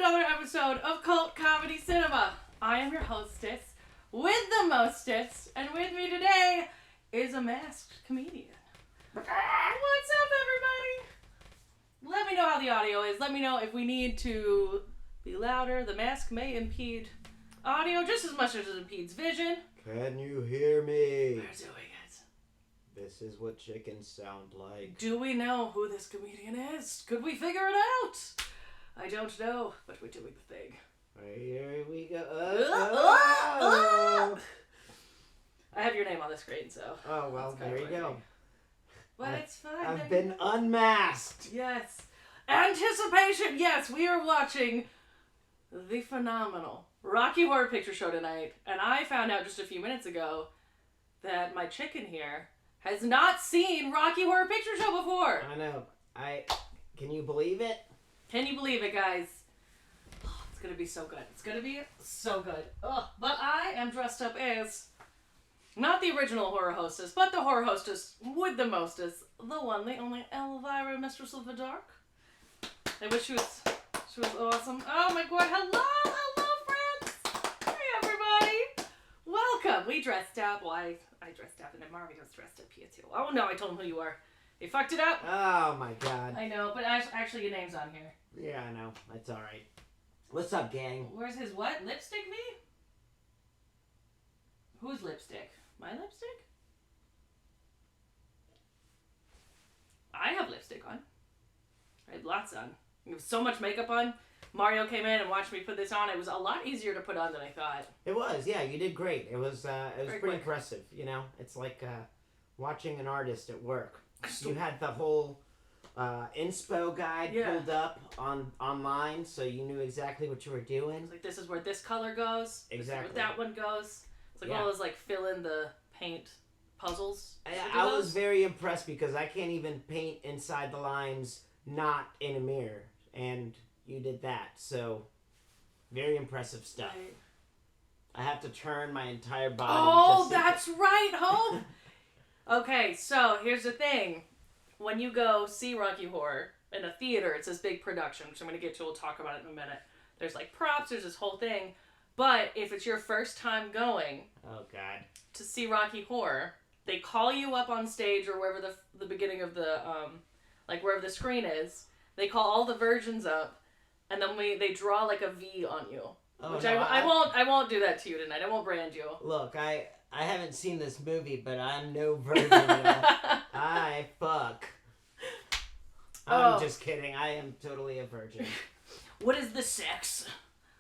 another episode of Cult Comedy Cinema. I am your hostess with the mostest, and with me today is a masked comedian. What's up, everybody? Let me know how the audio is. Let me know if we need to be louder. The mask may impede audio just as much as it impedes vision. Can you hear me? We're doing it. This is what chickens sound like. Do we know who this comedian is? Could we figure it out? I don't know, but we're doing the thing. Here we go. I have your name on the screen, so. Oh, well, there you go. But it's fine. I've been unmasked. Yes. Anticipation. Yes, we are watching the phenomenal Rocky Horror Picture Show tonight. And I found out just a few minutes ago that my chicken here has not seen Rocky Horror Picture Show before. I know. Can you believe it? Can you believe it, guys? Oh, it's going to be so good. It's going to be so good. Ugh. But I am dressed up as not the original horror hostess, but the horror hostess with the mostest. The one, the only Elvira, Mistress of the Dark. I wish she was awesome. Oh my god, hello friends! Hey everybody! Welcome! We dressed up. Well, I dressed up, and then Mario's dressed up here too. Oh no, I told him who you were. You fucked it up? Oh my god. I know, but actually your name's on here. Yeah, I know. That's alright. What's up, gang? Where's his what? Lipstick V? Whose lipstick? My lipstick? I have lipstick on. I have lots on. With so much makeup on. Mario came in and watched me put this on. It was a lot easier to put on than I thought. It was, yeah, you did great. It was pretty quick. impressive, you know? It's like watching an artist at work. You had the whole inspo guide pulled up online, so you knew exactly what you were doing. It's like, this is where this color goes. Exactly. This is where that one goes. It's like all those like fill in the paint puzzles. I was very impressed because I can't even paint inside the lines not in a mirror, and you did that, so very impressive stuff. Right. I have to turn my entire body. Oh, that's right, Hope! Okay, so here's the thing. When you go see Rocky Horror in a theater, it's this big production, which I'm going to get to. We'll talk about it in a minute. There's like props, there's this whole thing. But if it's your first time going to see Rocky Horror, they call you up on stage or wherever the beginning of the, like wherever the screen is. They call all the virgins up, and then they draw like a V on you. Oh, which no, I won't do that to you tonight. I won't brand you. Look, I haven't seen this movie, but I'm no virgin yet. I fuck. I'm just kidding. I am totally a virgin. What is the sex?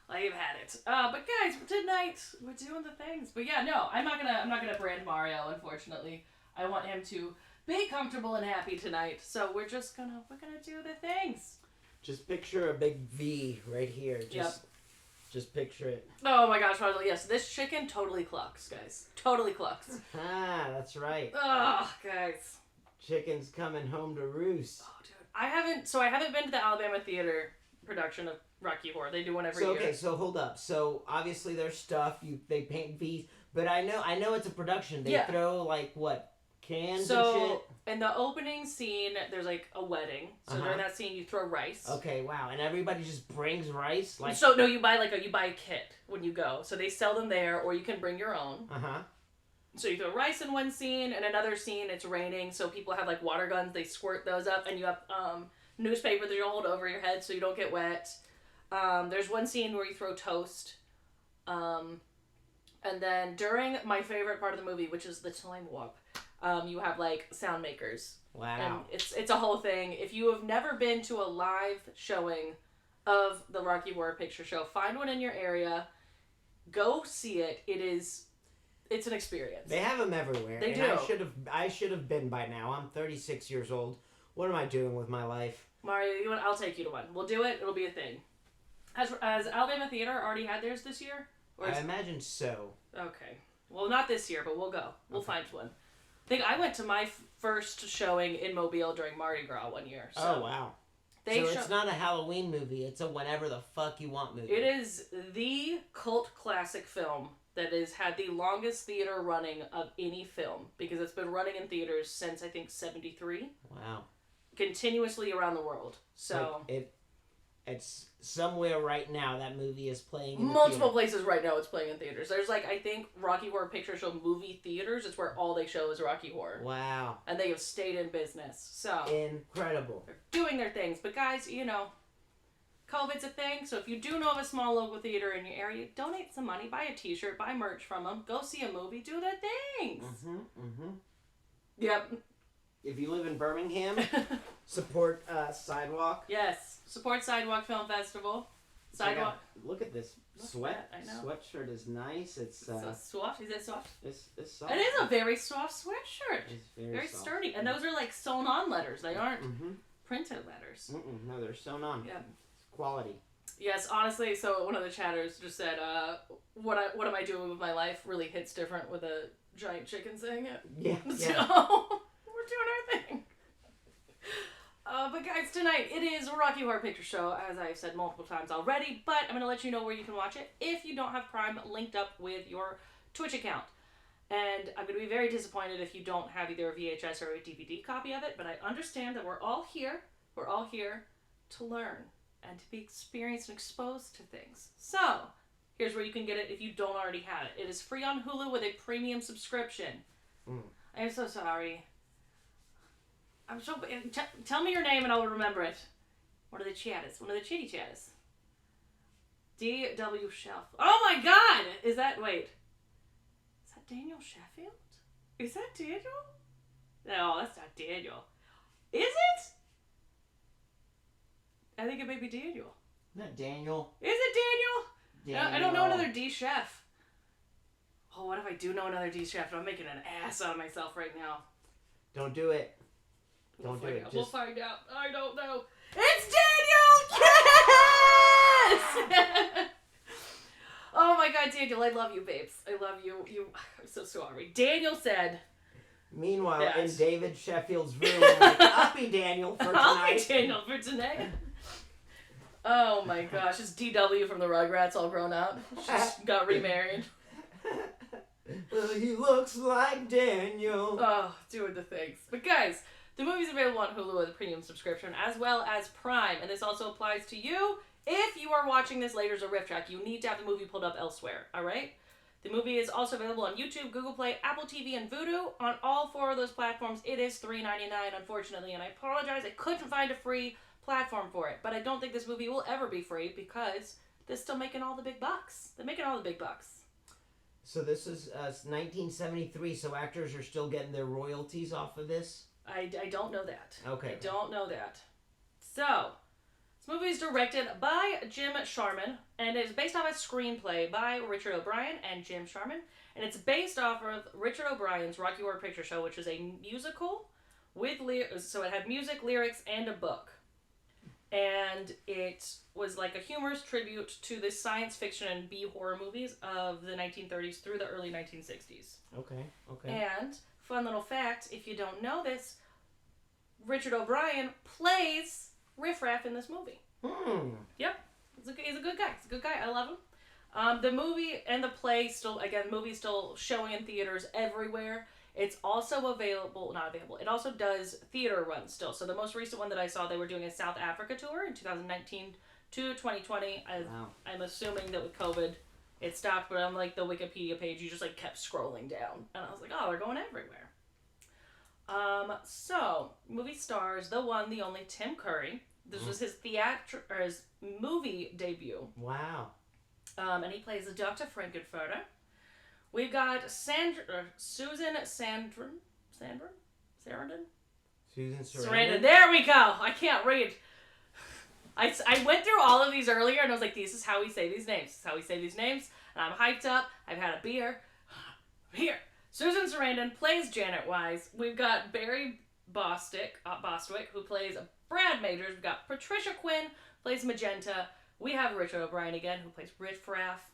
I have had it. But guys, tonight we're doing the things. But yeah, no, I'm not gonna brand Mario. Unfortunately, I want him to be comfortable and happy tonight. So we're gonna do the things. Just picture a big V right here. Just picture it. Oh my gosh, yes, this chicken totally clucks, guys. Totally clucks. Ah, that's right. Oh, guys. Chicken's coming home to roost. Oh, dude. I haven't been to the Alabama Theater production of Rocky Horror. They do one every year. Okay, so hold up. So obviously there's stuff, they paint V's, but I know it's a production. They throw like what? Cans and shit? In the opening scene, there's like a wedding. So during that scene, you throw rice. Okay, wow. And everybody just brings rice? Like... So, no, you buy a kit when you go. So they sell them there, or you can bring your own. Uh-huh. So you throw rice in one scene, and another scene, it's raining, so people have like water guns, they squirt those up, and you have newspaper that you hold over your head so you don't get wet. There's one scene where you throw toast. And then during my favorite part of the movie, which is the time warp, you have like sound makers. Wow. And it's a whole thing. If you have never been to a live showing of the Rocky Horror Picture Show, find one in your area. Go see it. It's an experience. They have them everywhere. They do. I should have been by now. I'm 36 years old. What am I doing with my life? Mario, I'll take you to one. We'll do it. It'll be a thing. Has Alabama Theater already had theirs this year? I imagine so. Okay. Well, not this year, but we'll go. We'll find one. I think I went to my first showing in Mobile during Mardi Gras one year. So oh, wow. It's not a Halloween movie. It's a whenever the fuck you want movie. It is the cult classic film that has had the longest theater running of any film. Because it's been running in theaters since, I think, 73. Wow. Continuously around the world. So... It's somewhere right now that movie is playing in the Multiple theater. places right now it's playing in theaters. There's like, I think, Rocky Horror Picture Show movie theaters. It's where all they show is Rocky Horror. Wow. And they have stayed in business. So. Incredible. They're doing their things. But guys, you know, COVID's a thing. So if you do know of a small local theater in your area, donate some money. Buy a t-shirt. Buy merch from them. Go see a movie. Do the things. Yep. If you live in Birmingham, support Sidewalk. Yes. Support Sidewalk Film Festival. Sidewalk. Look at this sweat. I know. Sweatshirt is nice. It's soft. Is it soft? It's soft. It is a very soft sweatshirt. It's very soft. sturdy. And those are like sewn on letters. They aren't printed letters. No, they're sewn on. Yeah. It's quality. Yes, honestly, so one of the chatters just said, what am I doing with my life really hits different with a giant chicken saying it. Yeah. So, we're doing our thing. But guys, tonight it is a Rocky Horror Picture Show, as I've said multiple times already, but I'm going to let you know where you can watch it if you don't have Prime linked up with your Twitch account. And I'm going to be very disappointed if you don't have either a VHS or a DVD copy of it, but I understand that we're all here to learn and to be experienced and exposed to things. So, here's where you can get it if you don't already have it. It is free on Hulu with a premium subscription. I am so sorry. I'm so... tell me your name and I'll remember it. One of the chatters. One of the chitty chatters. D.W. Shelf. Oh my god! Is that... Wait. Is that Daniel Sheffield? Is that Daniel? No, that's not Daniel. Is it? I think it may be Daniel. Not Daniel. Is it Daniel? Daniel. I don't know another D chef. Oh, what if I do know another D chef? I'm making an ass out of myself right now. Don't do it. We'll Don't do find it. out. We'll find out. I don't know. It's Daniel! Yes! Oh my god, Daniel, I love you, babes. I love you. I'm so sorry. Daniel said... Meanwhile, in David Sheffield's room, I'm like, I'll be Daniel for tonight. I'll be Daniel for tonight. Oh my gosh, it's DW from the Rugrats all grown up. She's got remarried. Well, he looks like Daniel. Oh, doing the things. But guys, the movie's available on Hulu with a premium subscription as well as Prime. And this also applies to you. If you are watching this later as a riff track, you need to have the movie pulled up elsewhere. Alright? The movie is also available on YouTube, Google Play, Apple TV, and Vudu. On all four of those platforms, it is $3.99, unfortunately. And I apologize, I couldn't find a free platform for it. But I don't think this movie will ever be free because they're still making all the big bucks. They're making all the big bucks. So this is 1973, so actors are still getting their royalties off of this? I don't know that. Okay. I don't know that. So, this movie is directed by Jim Sharman, and it is based off a screenplay by Richard O'Brien and Jim Sharman, and it's based off of Richard O'Brien's Rocky Horror Picture Show, which is a musical with so it had music, lyrics, and a book. And it was like a humorous tribute to the science fiction and B-horror movies of the 1930s through the early 1960s. Okay. And, fun little fact, if you don't know this, Richard O'Brien plays Riff Raff in this movie. Yep. He's a good guy. He's a good guy. I love him. The movie and the play movie's still showing in theaters everywhere. It's also not available. It also does theater runs still. So the most recent one that I saw, they were doing a South Africa tour in 2019 to 2020. Wow. I'm assuming that with COVID, it stopped, but on like the Wikipedia page, you just like kept scrolling down. And I was like, oh, they're going everywhere. So, movie stars the one, the only Tim Curry. This was his movie debut. Wow. And he plays Dr. Frankenfurter. We've got Susan Sarandon. There we go. I can't read. I went through all of these earlier and I was like, this is how we say these names. This is how we say these names. And I'm hyped up. I've had a beer. Here. Susan Sarandon plays Janet Wise. We've got Barry Bostwick, who plays Brad Majors. We've got Patricia Quinn, plays Magenta. We have Richard O'Brien again, who plays Riff Raff.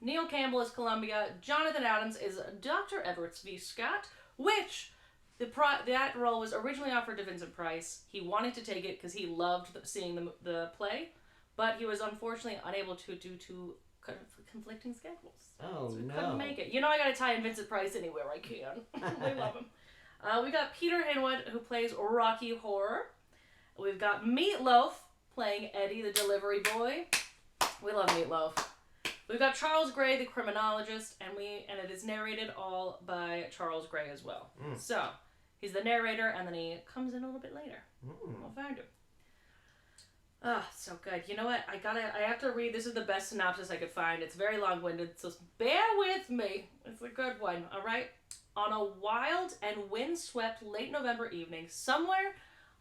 Neil Campbell is Columbia. Jonathan Adams is Dr. Everett V. Scott, which that role was originally offered to Vincent Price. He wanted to take it because he loved seeing the play, but he was unfortunately unable to due to conflicting schedules. Oh, so he no. couldn't make it. You know I gotta tie in Vincent Price anywhere I can. I love him. We got Peter Hinwood, who plays Rocky Horror. We've got Meatloaf playing Eddie the delivery boy. We love Meatloaf. We've got Charles Gray, the criminologist, and it is narrated all by Charles Gray as well. So, he's the narrator, and then he comes in a little bit later. We'll find him. Oh, so good. You know what? I have to read. This is the best synopsis I could find. It's very long-winded, so bear with me. It's a good one, all right? On a wild and wind-swept late November evening, somewhere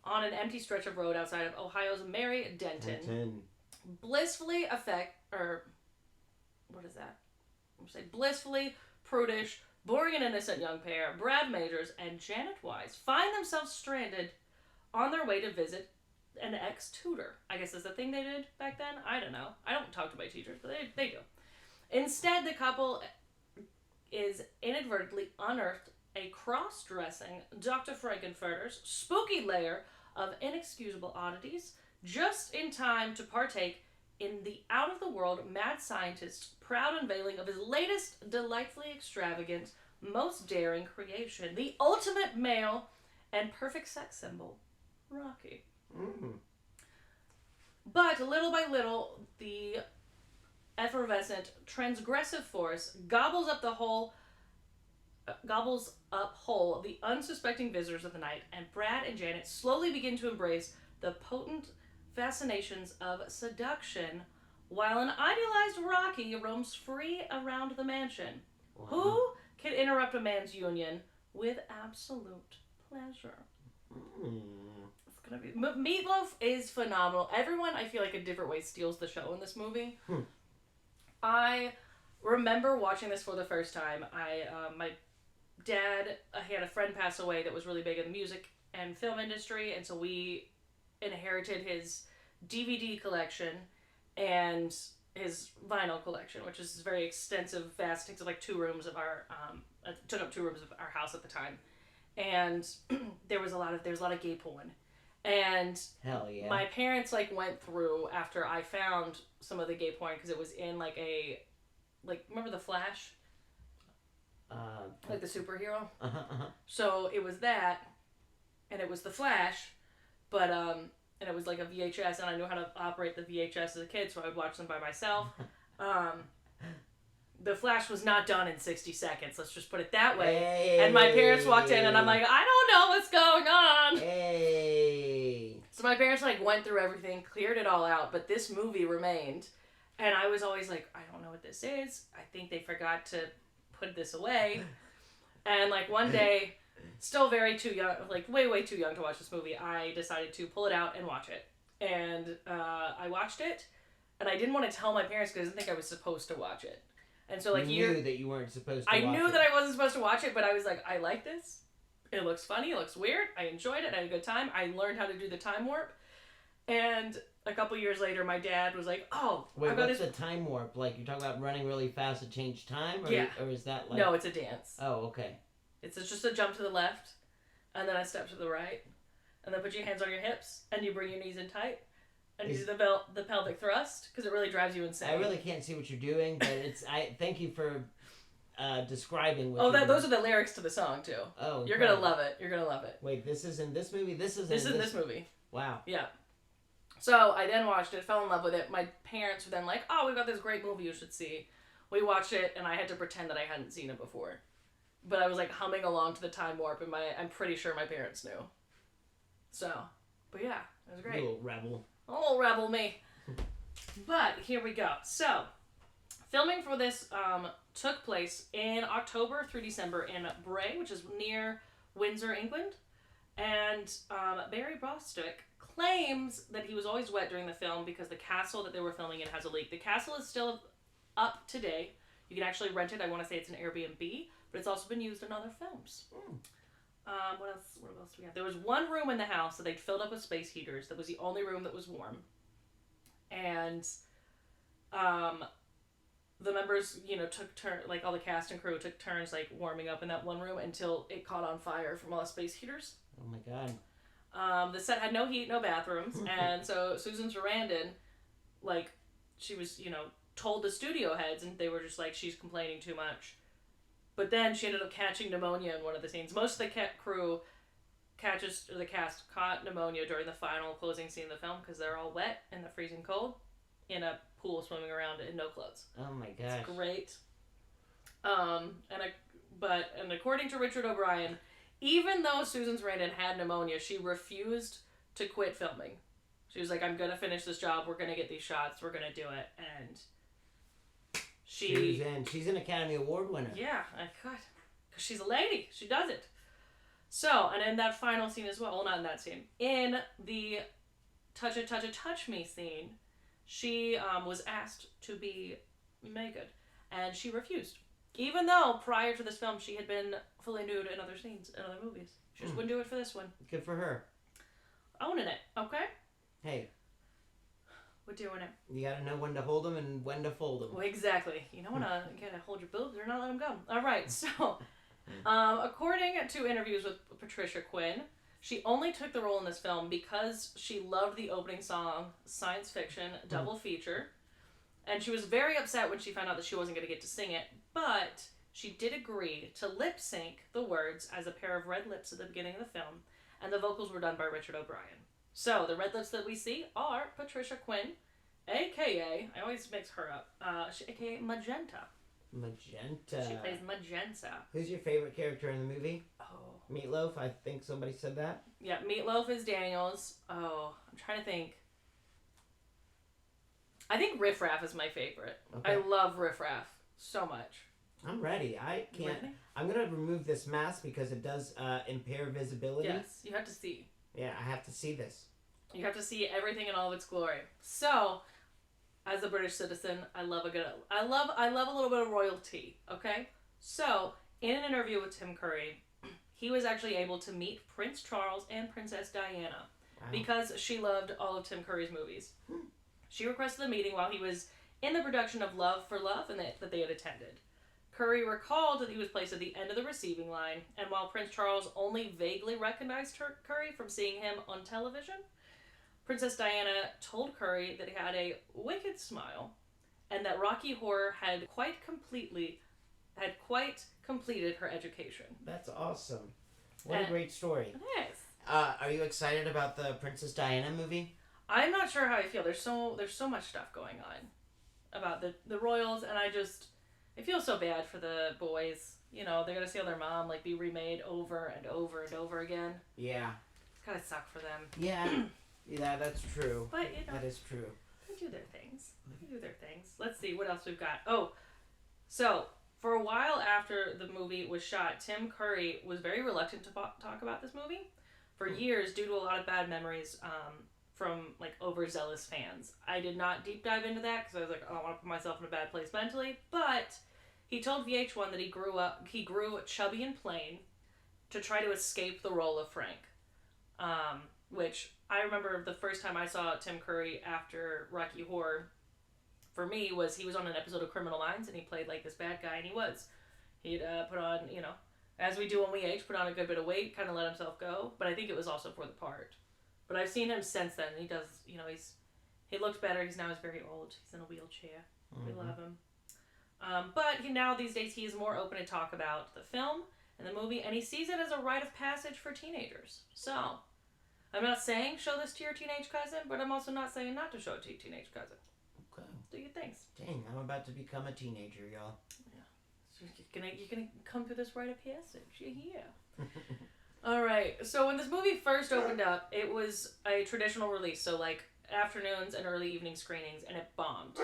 on an empty stretch of road outside of Ohio's Mary Denton. Blissfully blissfully prudish, boring and innocent young pair, Brad Majors and Janet Wise, find themselves stranded on their way to visit an ex-tutor. I guess that's the thing they did back then? I don't know. I don't talk to my teachers, but they do. Instead, the couple is inadvertently unearthed a cross-dressing Dr. Frankenfurter's spooky layer of inexcusable oddities just in time to partake in the out-of-the-world mad scientist's proud unveiling of his latest delightfully extravagant, most daring creation, the ultimate male and perfect sex symbol, Rocky. But little by little, the effervescent, transgressive force gobbles up whole the unsuspecting visitors of the night, and Brad and Janet slowly begin to embrace the potent fascinations of seduction, while an idealized Rocky roams free around the mansion. Wow. Who can interrupt a man's union with absolute pleasure? It's gonna be Meatloaf is phenomenal. Everyone, I feel like, a different way steals the show in this movie. I remember watching this for the first time. My dad, he had a friend pass away that was really big in the music and film industry, and so we inherited his DVD collection and his vinyl collection, which is very extensive, vast. Takes up like 2 rooms of our took up 2 rooms of our house at the time, and there was a lot of gay porn, and hell yeah, my parents went through after I found some of the gay porn because it was in remember the Flash, the superhero. So it was that, and it was the Flash, but and it was like a VHS, and I knew how to operate the VHS as a kid, so I would watch them by myself. The Flash was not done in 60 seconds, let's just put it that way. Hey. And my parents walked in, and I'm like, I don't know what's going on. Hey. So my parents went through everything, cleared it all out, but this movie remained. And I was always like, I don't know what this is. I think they forgot to put this away. And one day, still very too young, way too young to watch this movie, I decided to pull it out and watch it. And I watched it, and I didn't want to tell my parents because I didn't think I was supposed to watch it. And so you knew that you weren't supposed to I watch knew it. that I wasn't supposed to watch it, but I was like, I like this. It looks funny, it looks weird, I enjoyed it, I had a good time. I learned how to do the time warp. And a couple years later, my dad was like, oh, wait, what's the time warp? You're talking about running really fast to change time? Or, yeah. Or is that No, it's a dance. Oh, okay. It's just a jump to the left, and then a step to the right, and then put your hands on your hips, and you bring your knees in tight, and you do the pelvic thrust, because it really drives you insane. I really can't see what you're doing, but thank you for describing what those are the lyrics to the song, too. Oh, you're going to love it. You're going to love it. Wait, this is in this movie? This is in this movie. Wow. Yeah. So I then watched it, fell in love with it. My parents were then like, oh, we've got this great movie you should see. We watched it, and I had to pretend that I hadn't seen it before. But I was humming along to the time warp, and I'm pretty sure my parents knew. So, but yeah, it was great. A little rebel. A little rebel me. But here we go. So, filming for this took place in October through December in Bray, which is near Windsor, England. And Barry Bostwick claims that he was always wet during the film because the castle that they were filming in has a leak. The castle is still up today. You can actually rent it. I want to say it's an Airbnb, but it's also been used in other films. What else do we have? There was one room in the house that they'd filled up with space heaters. That was the only room that was warm. And the members, took turn, all the cast and crew took turns, warming up in that one room until it caught on fire from all the space heaters. Oh my god. The set had no heat, no bathrooms, and so Susan Sarandon, she was, told the studio heads, and they were just she's complaining too much. But then she ended up catching pneumonia in one of the scenes. Most of the crew the cast caught pneumonia during the final closing scene of the film because they're all wet in the freezing cold in a pool swimming around in no clothes. Oh my gosh. It's great. And according to Richard O'Brien, even though Susan Sarandon had pneumonia, she refused to quit filming. She was like, I'm going to finish this job. We're going to get these shots. We're going to do it. And she's an Academy Award winner. Yeah, because she's a lady. She does it. So, and in that final scene as well, not in that scene, in the touch me scene, she was asked to be naked, and she refused. Even though prior to this film, she had been fully nude in other scenes, in other movies. She just wouldn't do it for this one. Good for her. Owning it, okay? Hey. We're doing it. You gotta know when to hold them and when to fold them. Well, exactly. You don't want to hold your boobs or not let them go. All right, so, according to interviews with Patricia Quinn, she only took the role in this film because she loved the opening song, Science Fiction, double feature. And she was very upset when she found out that she wasn't going to get to sing it, but she did agree to lip sync the words as a pair of red lips at the beginning of the film, and the vocals were done by Richard O'Brien. So, the red lips that we see are Patricia Quinn, a.k.a., I always mix her up, a.k.a. Magenta. Magenta. She plays Magenta. Who's your favorite character in the movie? Oh. Meatloaf, I think somebody said that. Yeah, Meatloaf is Daniels. Oh, I'm trying to think. I think Riff Raff is my favorite. Okay. I love Riff Raff so much. I'm ready. I can't. Ready? I'm going to remove this mask because it does impair visibility. Yes, you have to see. Yeah, I have to see this. You have to see everything in all of its glory. So, as a British citizen, I love a little bit of royalty, okay? So, in an interview with Tim Curry, he was actually able to meet Prince Charles and Princess Diana because she loved all of Tim Curry's movies. She requested a meeting while he was in the production of Love for Love and that they had attended. Curry recalled that he was placed at the end of the receiving line, and while Prince Charles only vaguely recognized Curry from seeing him on television, Princess Diana told Curry that he had a wicked smile and that Rocky Horror had quite completed her education. That's awesome. What a great story. Yes. Are you excited about the Princess Diana movie? I'm not sure how I feel. There's so much stuff going on about the royals, and I feel so bad for the boys. You know, they're gonna see their mom be remade over and over and over again. Yeah. It's gotta suck for them. Yeah. Yeah, that's true. But that is true. They do their things. Let's see what else we've got. Oh, so for a while after the movie was shot, Tim Curry was very reluctant to talk about this movie for years due to a lot of bad memories from overzealous fans. I did not deep dive into that because I was like, I don't want to put myself in a bad place mentally. But he told VH1 that he grew chubby and plain to try to escape the role of Frank. Which I remember the first time I saw Tim Curry after Rocky Horror, for me, was he was on an episode of Criminal Minds and he played this bad guy, and he'd put on, as we do when we age, put on a good bit of weight, kind of let himself go, but I think it was also for the part. But I've seen him since then, and he does, he looks better. He's very old. He's in a wheelchair. Mm-hmm. We love him. But now these days he is more open to talk about the film and the movie, and he sees it as a rite of passage for teenagers. So, I'm not saying show this to your teenage cousin, but I'm also not saying not to show it to your teenage cousin. Okay. Do your things. Dang, I'm about to become a teenager, y'all. Yeah. So you're gonna come through this rite of passage. You're here. All right. So when this movie first opened up, it was a traditional release, so afternoons and early evening screenings, and it bombed.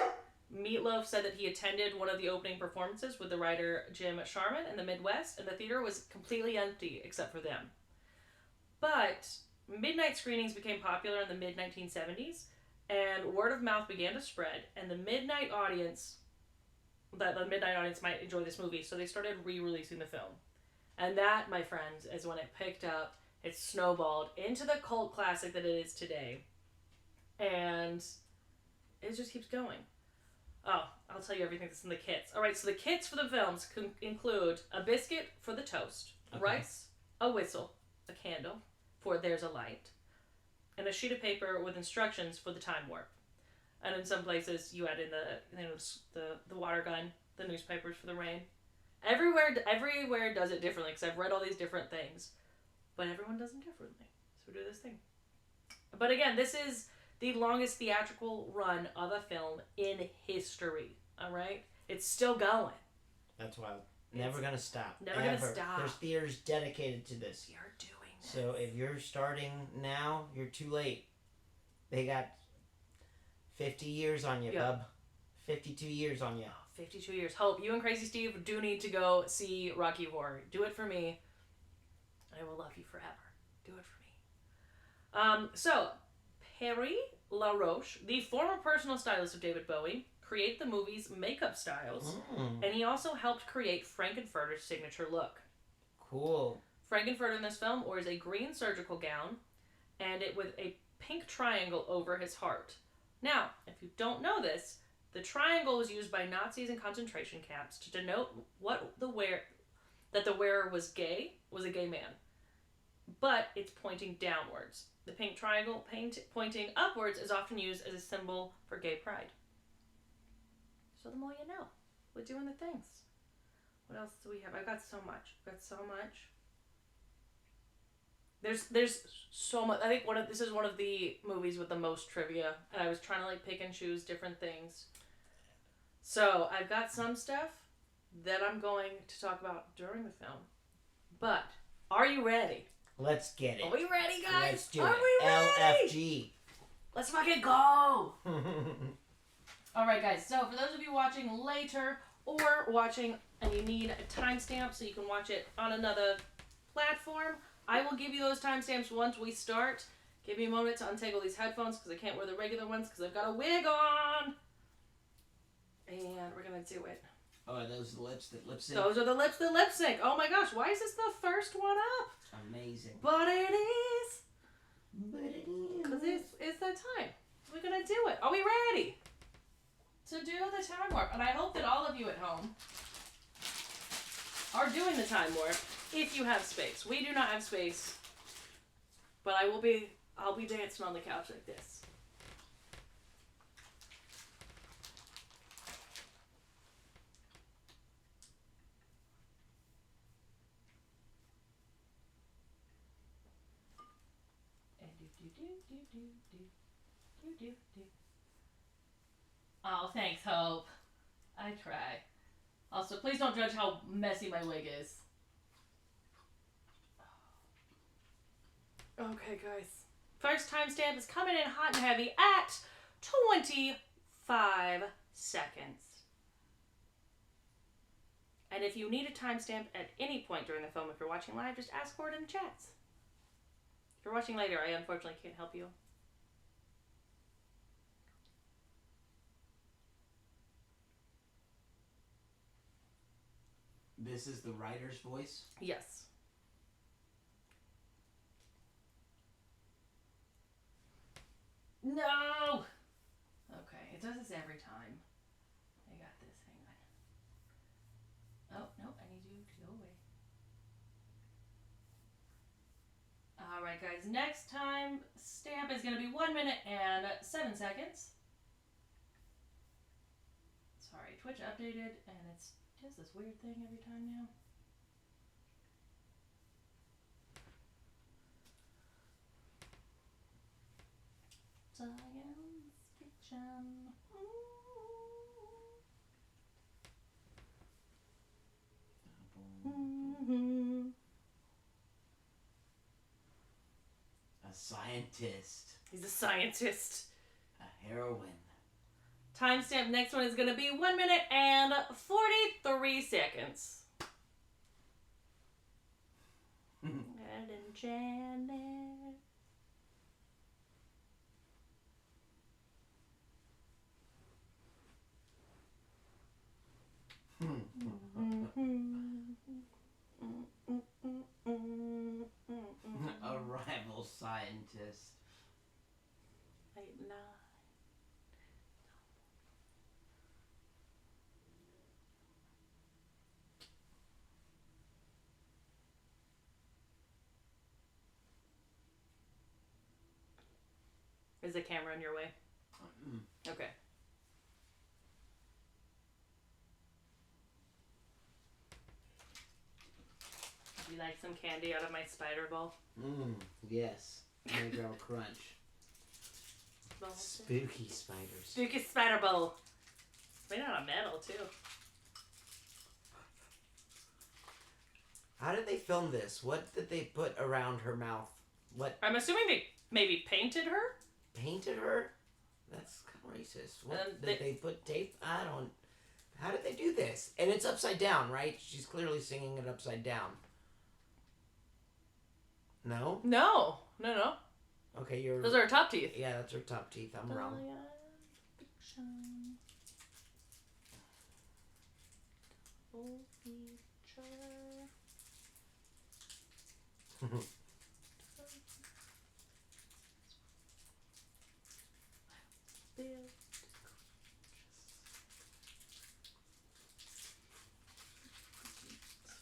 Meatloaf said that he attended one of the opening performances with the writer Jim Sharman in the Midwest, and the theater was completely empty except for them. But midnight screenings became popular in the mid-1970s, and word of mouth began to spread, and the midnight audience might enjoy this movie, so they started re-releasing the film. And that, my friends, is when it picked up, it snowballed into the cult classic that it is today. And it just keeps going. Oh, I'll tell you everything that's in the kits. Alright, so the kits for the films include a biscuit for the toast, rice, a whistle, a candle for There's a Light, and a sheet of paper with instructions for the time warp. And in some places, you add in the water gun, the newspapers for the rain. Everywhere does it differently, because I've read all these different things. But everyone does them differently. So we do this thing. But again, this is the longest theatrical run of a film in history. All right? It's still going. That's wild. Never gonna stop. Never gonna stop. There's theaters dedicated to this. We are doing this. So if you're starting now, you're too late. They got 50 years on you, bub. 52 years on you. 52 years. Hope, you and Crazy Steve do need to go see Rocky Horror. Do it for me. I will love you forever. Do it for me. So, Perry LaRoche, the former personal stylist of David Bowie, created the movie's makeup styles, and he also helped create Frankenfurter's signature look. Cool. Frankenfurter in this film wears a green surgical gown, and it with a pink triangle over his heart. Now, if you don't know this, the triangle was used by Nazis in concentration camps to denote that the wearer was a gay man. But it's pointing downwards. The pink triangle pointing upwards is often used as a symbol for gay pride. So the more you know. We're doing the things. What else do we have? I've got so much. There's so much. I think this is one of the movies with the most trivia, and I was trying to pick and choose different things. So I've got some stuff that I'm going to talk about during the film. But are you ready? Let's get it. Are we ready, guys? Let's do Are it. we ready? LFG. Let's fucking go! All right, guys. So for those of you watching later or watching and you need a timestamp so you can watch it on another platform, I will give you those timestamps once we start. Give me a moment to untangle these headphones because I can't wear the regular ones because I've got a wig on. And we're going to do it. Oh, are those the lips that lip sync? Those are the lips that lip sync. Oh my gosh, why is this the first one up? Amazing. But it is. Because it's that time. We're going to do it. Are we ready to do the time warp? And I hope that all of you at home are doing the time warp if you have space. We do not have space. But I'll be dancing on the couch like this. Oh, thanks, Hope. I try. Also, please don't judge how messy my wig is. Okay, guys. First timestamp is coming in hot and heavy at 25 seconds. And if you need a timestamp at any point during the film, if you're watching live, just ask for it in the chats. If you're watching later, I unfortunately can't help you. This is the writer's voice? Yes. No! Okay, it does this every time. I got this, hang on. Oh, no, I need you to go away. Alright guys, next time stamp is going to be 1 minute and 7 seconds. Sorry, Twitch updated and it's just this weird thing every time now. Science fiction. Mm-hmm. A scientist. He's a scientist. A heroine. Timestamp next one is going to be 1 minute and 43 seconds. Ed and Janet. A rival scientist. 8, 9. Is the camera in your way? Okay. you like some candy out of my spider bowl? Yes. I'm gonna grab a crunch. Spooky spiders. Spooky spider bowl. Made out of metal, too. How did they film this? What did they put around her mouth? What? I'm assuming they maybe painted her? Painted her? That's kind of racist. What, did they put tape? I don't... How did they do this? And it's upside down, right? She's clearly singing it upside down. No? No. Okay, you're... Those are her top teeth. Yeah, that's her top teeth. I'm wrong.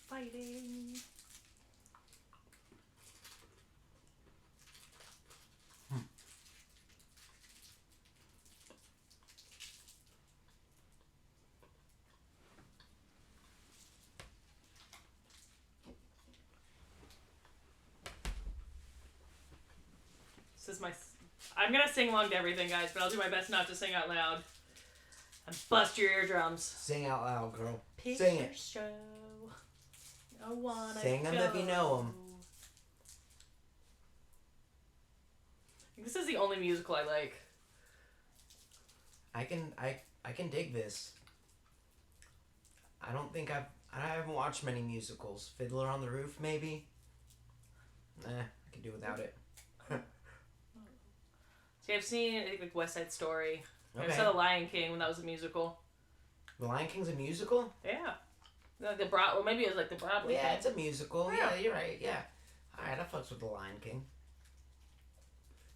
Fighting. This is my... I'm gonna sing along to everything, guys, but I'll do my best not to sing out loud. And bust your eardrums. Sing out loud, girl. Picture Sing it. Show. I wanna Sing them if you know them. This is the only musical I like. I can dig this. I don't think I haven't watched many musicals. Fiddler on the Roof, maybe? I can do without it. See, I've seen, I think, like West Side Story. Okay. I saw The Lion King when that was a musical. The Lion King's a musical? Yeah. Like or maybe it was like the Broadway Yeah, thing. it's a musical. Yeah, you're right. Yeah. Alright, I fucks with The Lion King.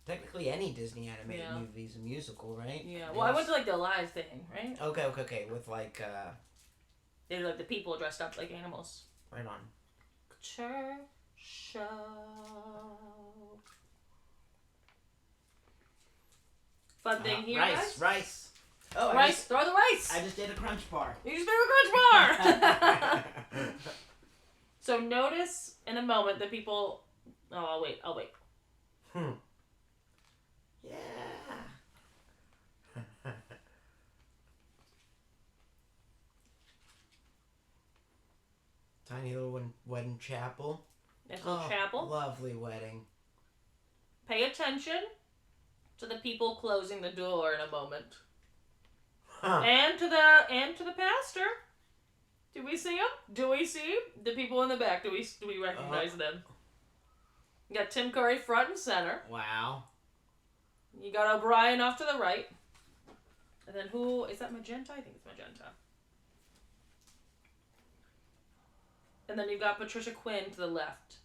Technically, any Disney animated movie is a musical, right? Yeah. Well, I went to like the live thing, right? Okay. With like, They were like the people dressed up like animals. Right on. Picture Show. Fun thing here, guys. Rice. Oh, rice. Throw the rice. I just did a crunch bar. You just did a crunch bar. So notice in a moment the people. Oh, I'll wait. Yeah. Tiny little wedding chapel. Nice little chapel. Lovely wedding. Pay attention to the people closing the door in a moment. Huh. And to the pastor. Do we see him? Do we see the people in the back? Do we recognize them? You got Tim Curry front and center. Wow. You got O'Brien off to the right. And then who is that? Magenta? I think it's Magenta. And then you've got Patricia Quinn to the left.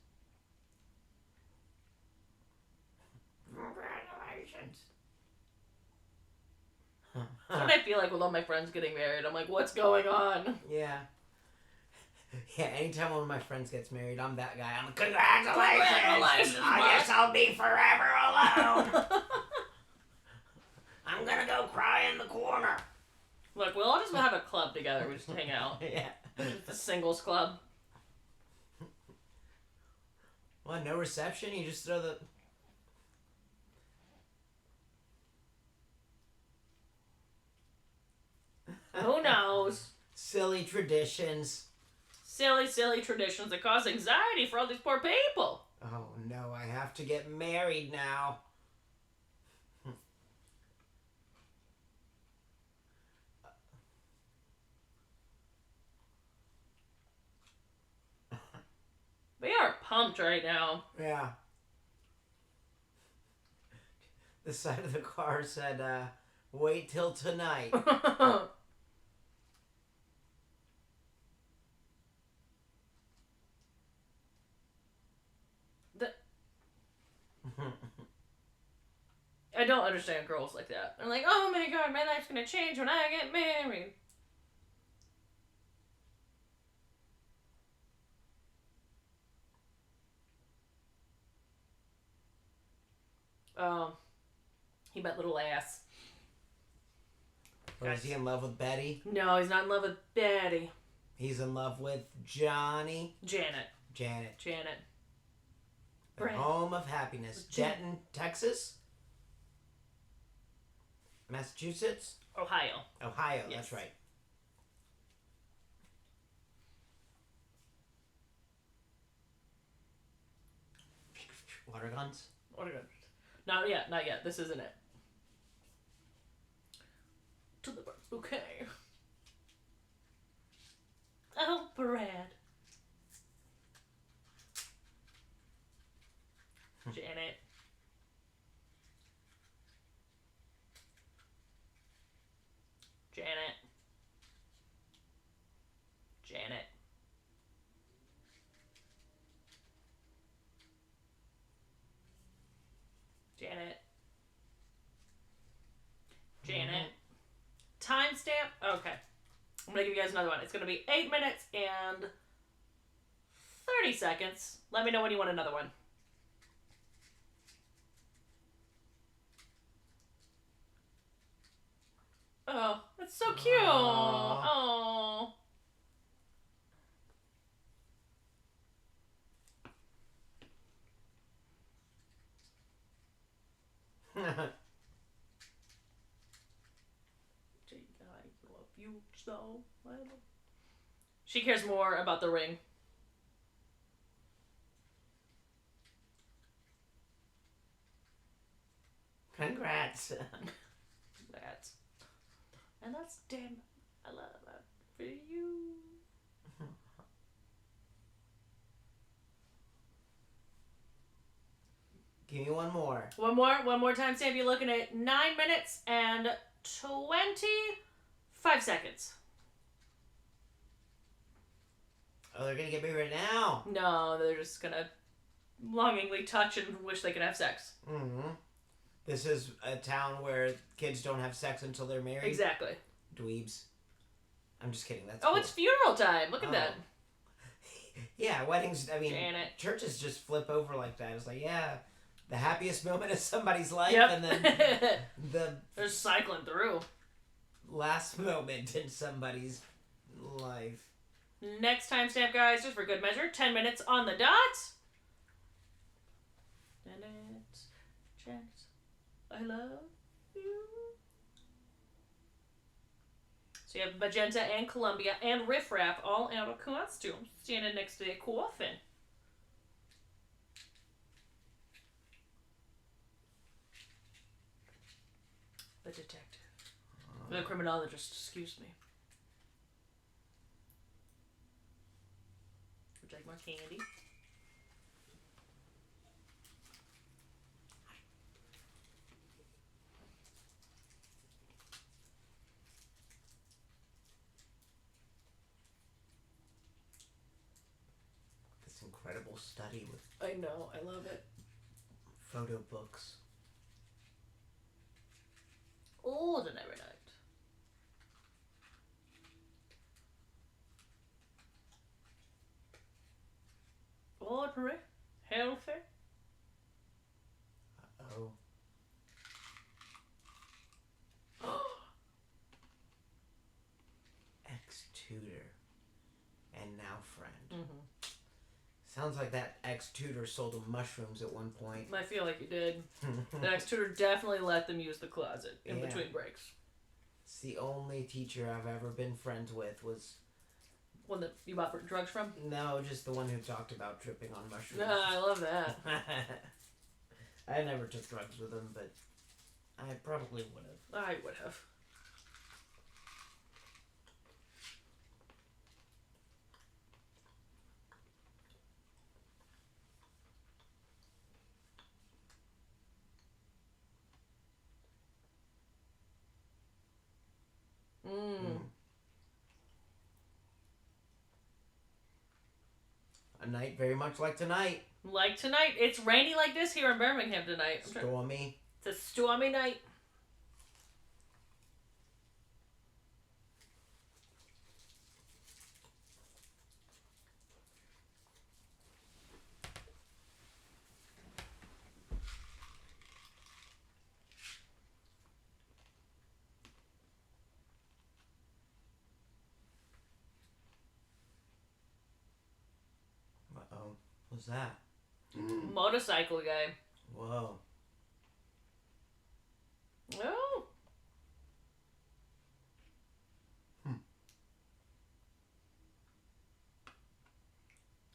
Congratulations. That's what I feel like with all my friends getting married. I'm like, what's going on? Yeah. Yeah, anytime one of my friends gets married, I'm that guy. I'm like, congratulations! I guess I'll be forever alone. I'm gonna go cry in the corner. Look, we'll all just have a club together. We just hang out. Yeah. Just a singles club. What, no reception? You just throw the... Who knows? Silly traditions. Silly traditions that cause anxiety for all these poor people. Oh no, I have to get married now. They are pumped right now. Yeah. The side of the car said, wait till tonight. I don't understand girls like that. I'm like, oh my god, my life's gonna change when I get married. He bet little ass. Or is he in love with Betty? No, he's not in love with Betty. He's in love with Johnny. Janet. Janet. Janet. The Brand. home of happiness. Denton, Texas? Massachusetts? Ohio. Ohio, Yes. that's right. Water guns? Not yet, not yet. This isn't it. To the birds bouquet. Oh, Brad. Janet. Janet. Janet. Janet. Janet. Timestamp? Okay. I'm gonna give you guys another one. It's gonna be 8 minutes and 30 seconds. Let me know when you want another one. Oh, that's so cute. Oh. She cares more about the ring. Congrats. That's damn. I love that for you. Give me one more. One more time, Sam. You're looking at 9 minutes and 25 seconds. Oh, they're gonna get married now. No, they're just gonna longingly touch and wish they could have sex. Mm-hmm. This is a town where kids don't have sex until they're married. Exactly. Dweebs. I'm just kidding. That's cool. Cool. It's funeral time. Look at that. Yeah, weddings. I mean, Janet. Churches just flip over like that. It's like, yeah, the happiest moment of somebody's life, Yep. and then they're cycling through. Last moment in somebody's life. Next timestamp, guys, just for good measure, 10 minutes on the dot. I love you. So you have Magenta and Columbia and Riff Raff all out of costumes standing next to a coffin. The detective. The criminologist, excuse me. Would you like more candy? This incredible study with I know, I love it. photo books. Ordinary night. Ordinary, healthy. Oh. Ex-tutor. And now friend. Mm-hmm. Sounds like that ex-tutor sold them mushrooms at one point. I feel like you did. The next tutor definitely let them use the closet in between breaks. It's the only teacher I've ever been friends with was... One that you bought drugs from? No, just the one who talked about tripping on mushrooms. I love that. I never took drugs with him, but I probably would have. I would have. A night very much like tonight. Like tonight. It's rainy like this here in Birmingham tonight. Stormy. It's a stormy night. Uh-oh. What's that? Motorcycle guy. Whoa. Oh.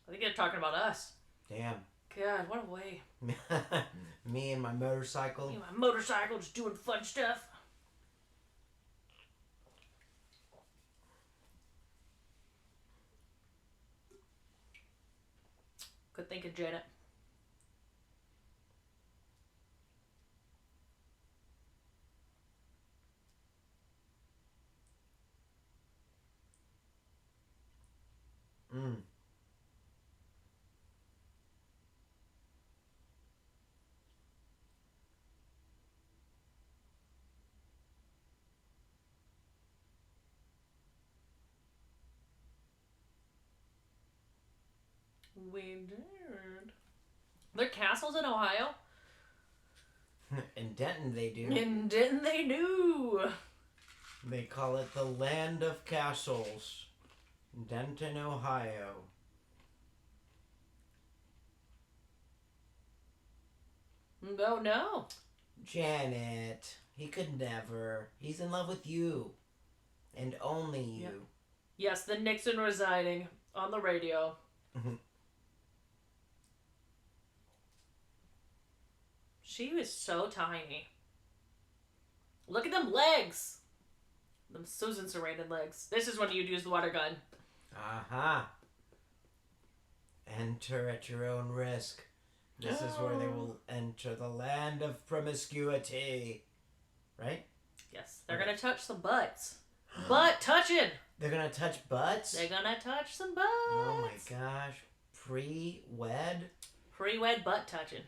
I think they're talking about us. Damn. God, what a way. Me and my motorcycle. Me and my motorcycle just doing fun stuff. Good thinking, Janet. Mm. We did. There are castles in Ohio? In Denton they do. In Denton they do. They call it the Land of Castles. Denton, Ohio. Oh no. Janet, he could never. He's in love with you. And only you. Yeah. Yes, the Nixon resigning on the radio. She was so tiny. Look at them legs. Them Susan Sarandon legs. This is when you'd use the water gun. Aha. Enter at your own risk. This is where they will enter the land of promiscuity. Right? Yes, they're gonna touch some butts. Butt touching. They're gonna touch butts? They're gonna touch some butts. Oh my gosh. Pre-wed? Pre-wed butt touching.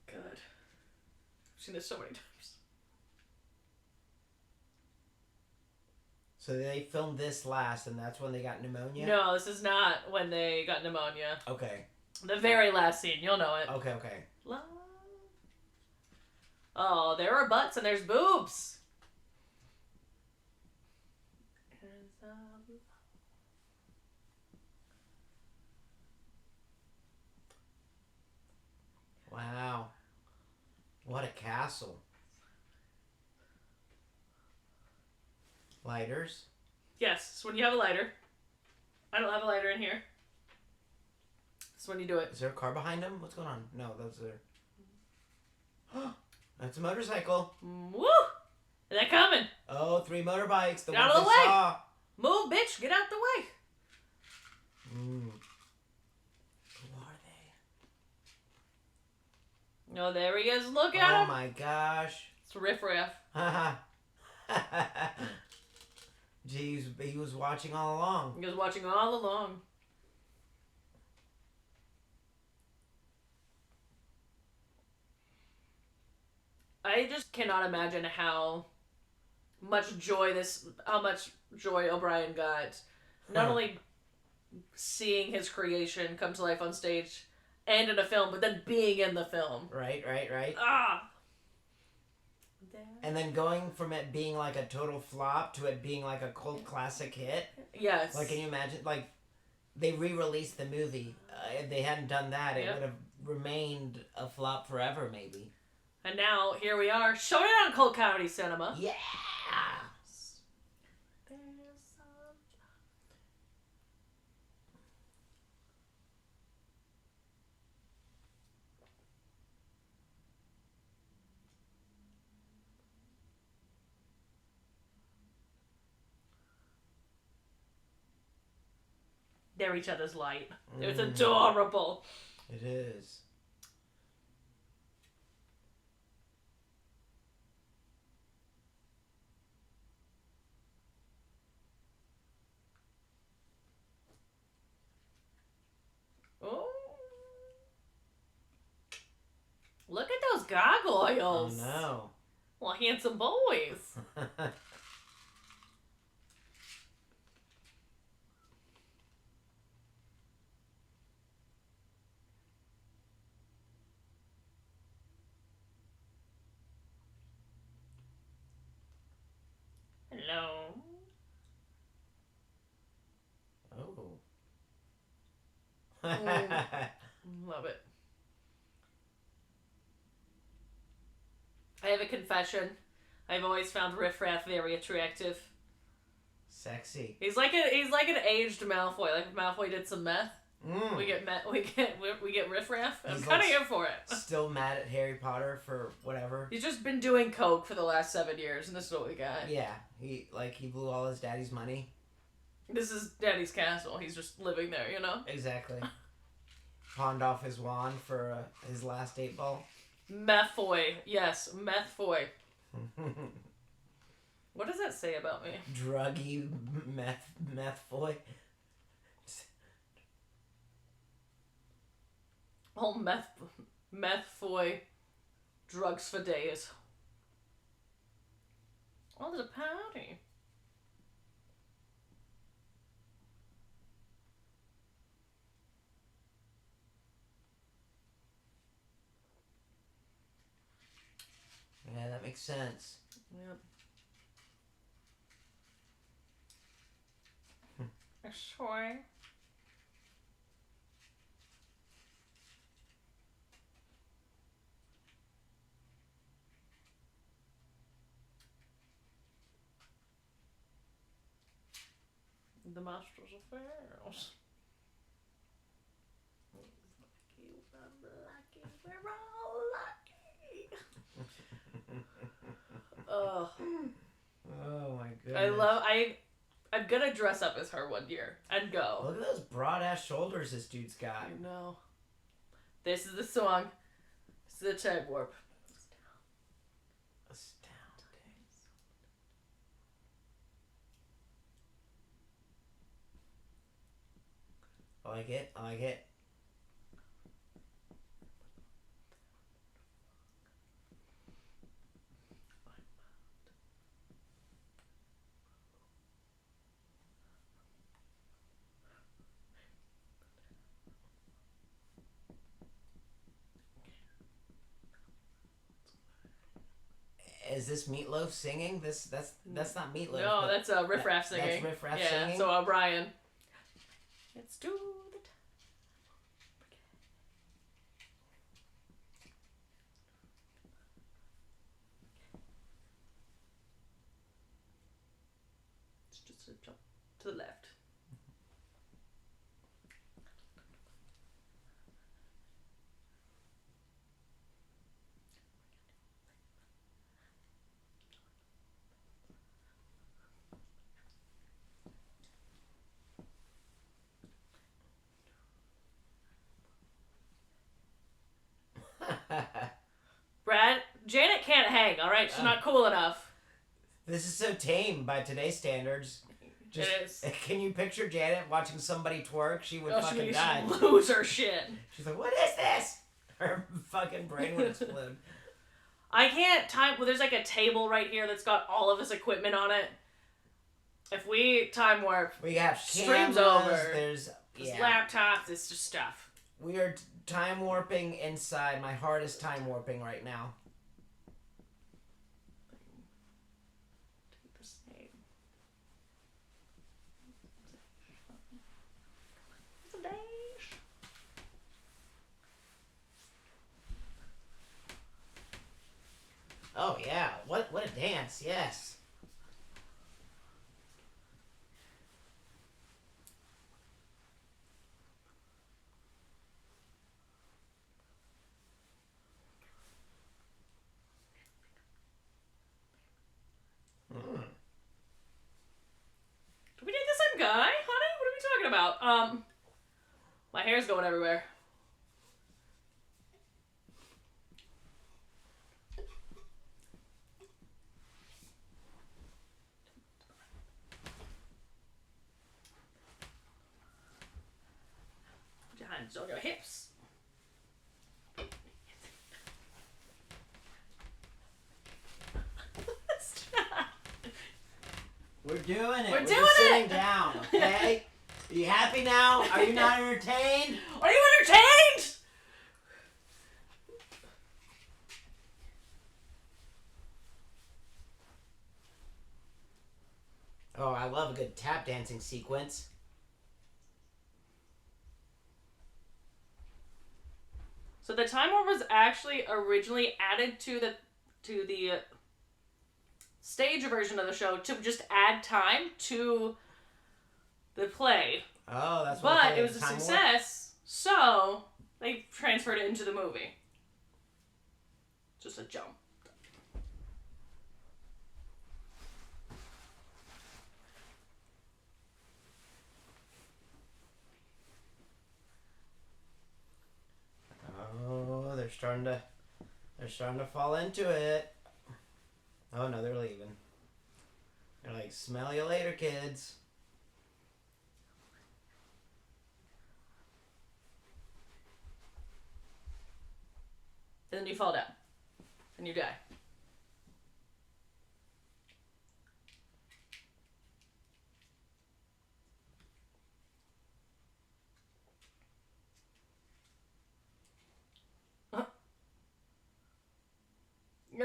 Good. I've seen this so many times. So they filmed this last and that's when they got pneumonia? No, this is not when they got pneumonia. Okay. The very last scene, you'll know it. Okay, okay. Oh, there are butts and there's boobs. Wow. What a castle. Lighters? Yes, it's when you have a lighter. I don't have a lighter in here. It's when you do it. Is there a car behind him? What's going on? No, those are... That's a motorcycle. Woo! They're coming. Oh, 3 motorbikes. The Get out ones of the I way. saw. Move, bitch. Get out the way. Who are they? Oh, there he is. Look at him. Oh my gosh. It's Riff Raff. Jeez, he was watching all along. He was watching all along. I just cannot imagine how much joy O'Brien got. Not only seeing his creation come to life on stage and in a film, but then being in the film. Right. Ah! And then going from it being like a total flop to it being like a cult classic hit. Yes. Like, can you imagine? Like, they re-released the movie. If they hadn't done that, it would have remained a flop forever, maybe. And now, here we are, showing it on Cult Comedy Cinema. Yeah! They're each other's light. It's adorable. It is. Oh. Look at those gargoyles. Oh no. Well, handsome boys. Hello. Oh. Love it. I have a confession. I've always found Riff Raff very attractive. Sexy. He's like an aged Malfoy. Like if Malfoy did some meth, we get Riff Raff. I'm kind of here for it. Still mad at Harry Potter for whatever. He's just been doing coke for the last 7 years, and this is what we got. Yeah, he blew all his daddy's money. This is Daddy's castle. He's just living there, you know. Exactly. Pawned off his wand for his last 8-ball. Methoy, yes, Methoy. What does that say about me? Druggy meth boy. Oh, Methoy. Drugs for days. Oh, there's a party. Yeah, that makes sense. Yep. Sure. The Masters of Pharaohs. Lucky, we're all lucky. Oh. Oh my goodness. I'm gonna dress up as her one year and go. Look at those broad ass shoulders this dude's got. I know. This is the song. This is the time warp. Astounding. I like it. I like it. Is this Meatloaf singing? That's not Meatloaf. No, that's Riff Raff singing. That's Riff Raff singing. Yeah, so Brian. Let's do the time. It's just a jump to the left. Brad, Janet can't hang, alright? She's not cool enough. This is so tame by today's standards. It is. Can you picture Janet watching somebody twerk? She would fucking die. She'd lose her shit. She's like, what is this? Her fucking brain would explode. I can't time... Well, there's like a table right here that's got all of this equipment on it. If we time warp... We have streams cameras, over. There's laptops. It's just stuff. We are time warping inside. My heart is time warping right now. Oh yeah, what a dance, yes. Did we date the same guy, honey? What are we talking about? My hair's going everywhere. Put your hands on your hips. We're doing it. We're doing just it! sitting down, okay? Are you happy now? Are you not entertained? Are you entertained? Oh, I love a good tap dancing sequence. So the Time Warp was actually originally added to the stage version of the show to just add time to the play. Oh, that's what. But it was a success, so they transferred it into the movie. Just a jump. Oh, they're starting to fall into it. Oh no, they're leaving. They're like, smell you later, kids. And then you fall down. And you die.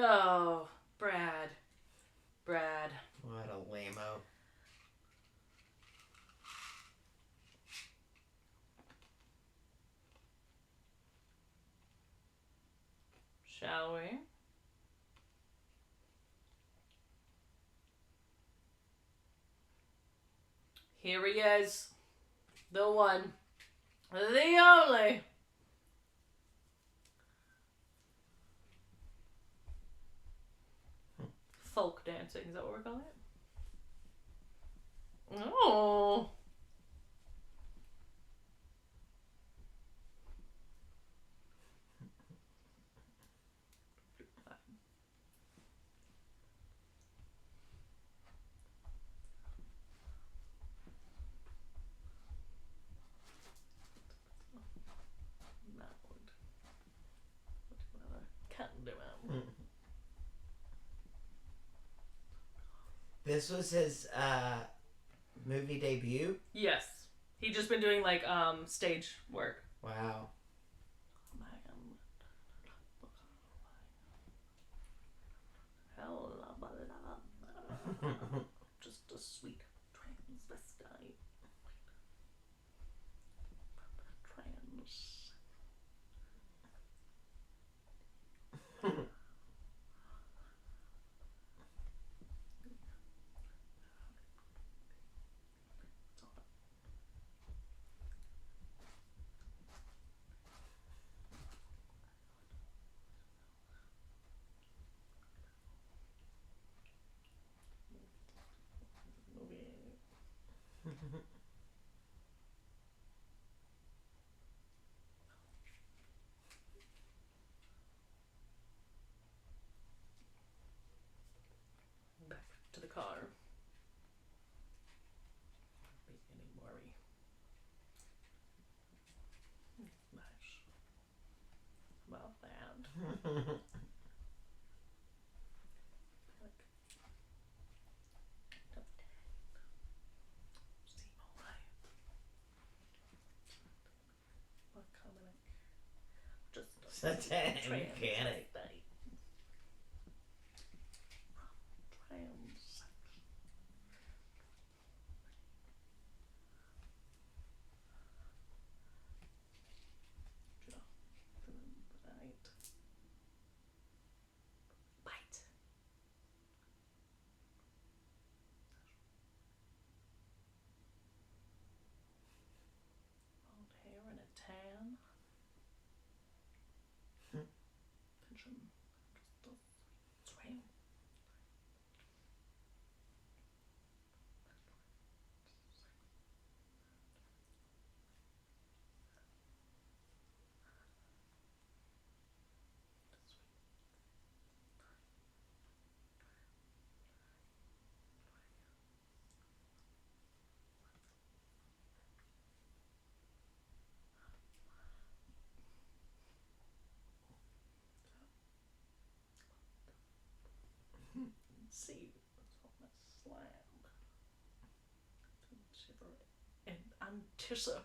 Oh, Brad. What a lame-o. Shall we? Here he is. The one. The only. Folk dancing, is that what we're calling it? Oh. This was his movie debut? Yes. He'd just been doing like stage work. Wow. Just a sweet transvestite. Back to the car. Beginning worry. Nice. About that. Such a mechanic. Tan. Pigeon. Swam. See on the slab. Shiver and anticipation.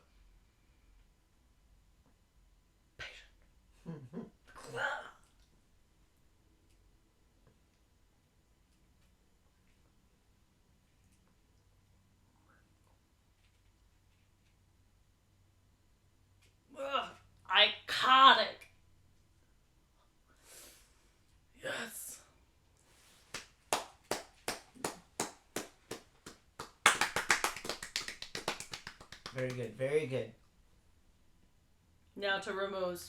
Very good. Very good. Now to remove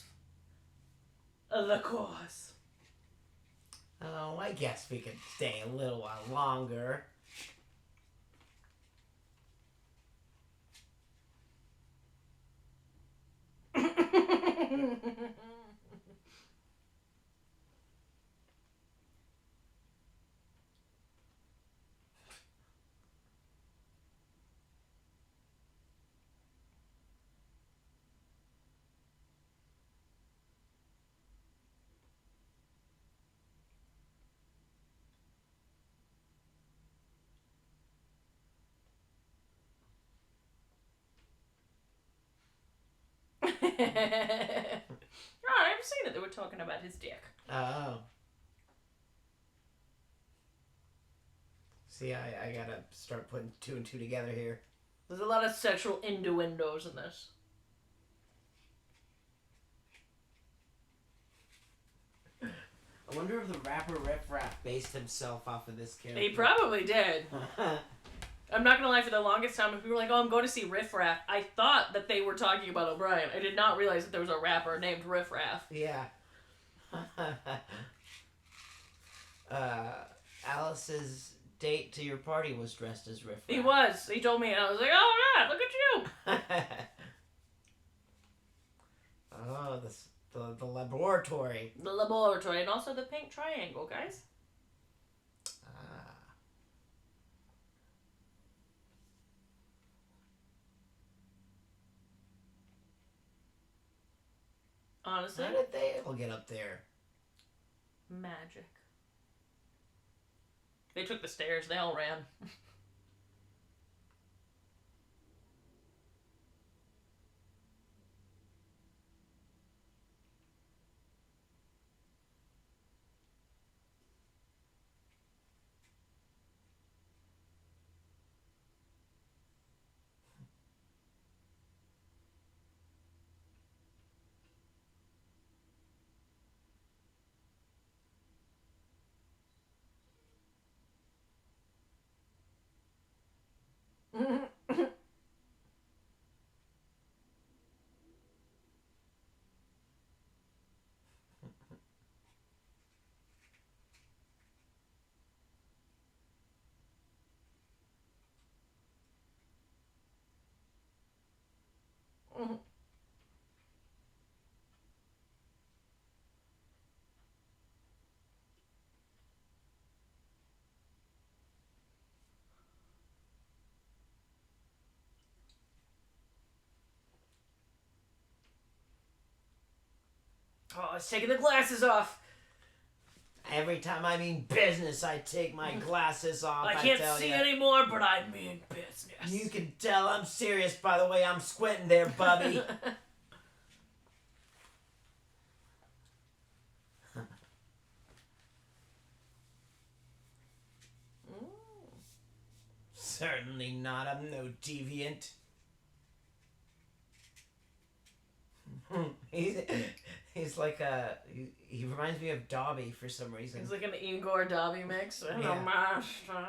the course. Oh, I guess we could stay a little while longer. I've seen it. They were talking about his dick. Oh. See, I gotta start putting two and two together here. There's a lot of sexual innuendos in this. I wonder if the rapper Riff Raff based himself off of this character. He probably did. I'm not gonna lie, for the longest time, if people were like, oh, I'm going to see Riff Raff, I thought that they were talking about O'Brien. I did not realize that there was a rapper named Riff Raff. Yeah. Alice's date to your party was dressed as Riff Raff. He was. He told me, and I was like, oh my god, look at you. Oh, the laboratory. The laboratory, and also the pink triangle, guys. Honestly, how did they all get up there? Magic. They took the stairs. They all ran. Oh, it's taking the glasses off. Every time I mean business, I take my glasses off. I can't see anymore, but I mean business. You can tell I'm serious by the way I'm squinting there, Bubby. Certainly not. I'm no deviant. He's like he reminds me of Dobby for some reason. He's like an Igor Dobby mix. Yeah. Master.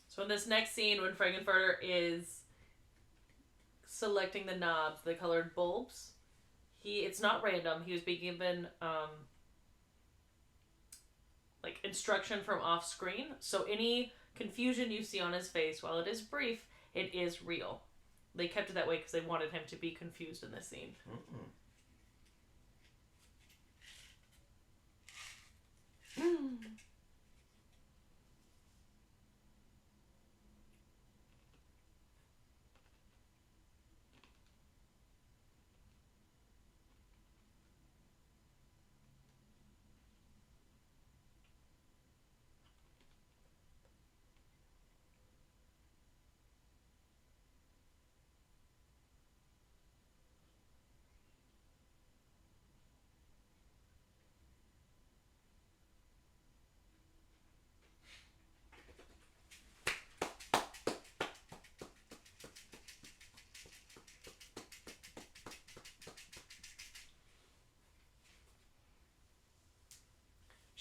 So in this next scene, when Frankenfurter is selecting the knobs, the colored bulbs, it's not random. He was being given like instruction from off screen. So any confusion you see on his face, while it is brief, it is real. They kept it that way because they wanted him to be confused in this scene.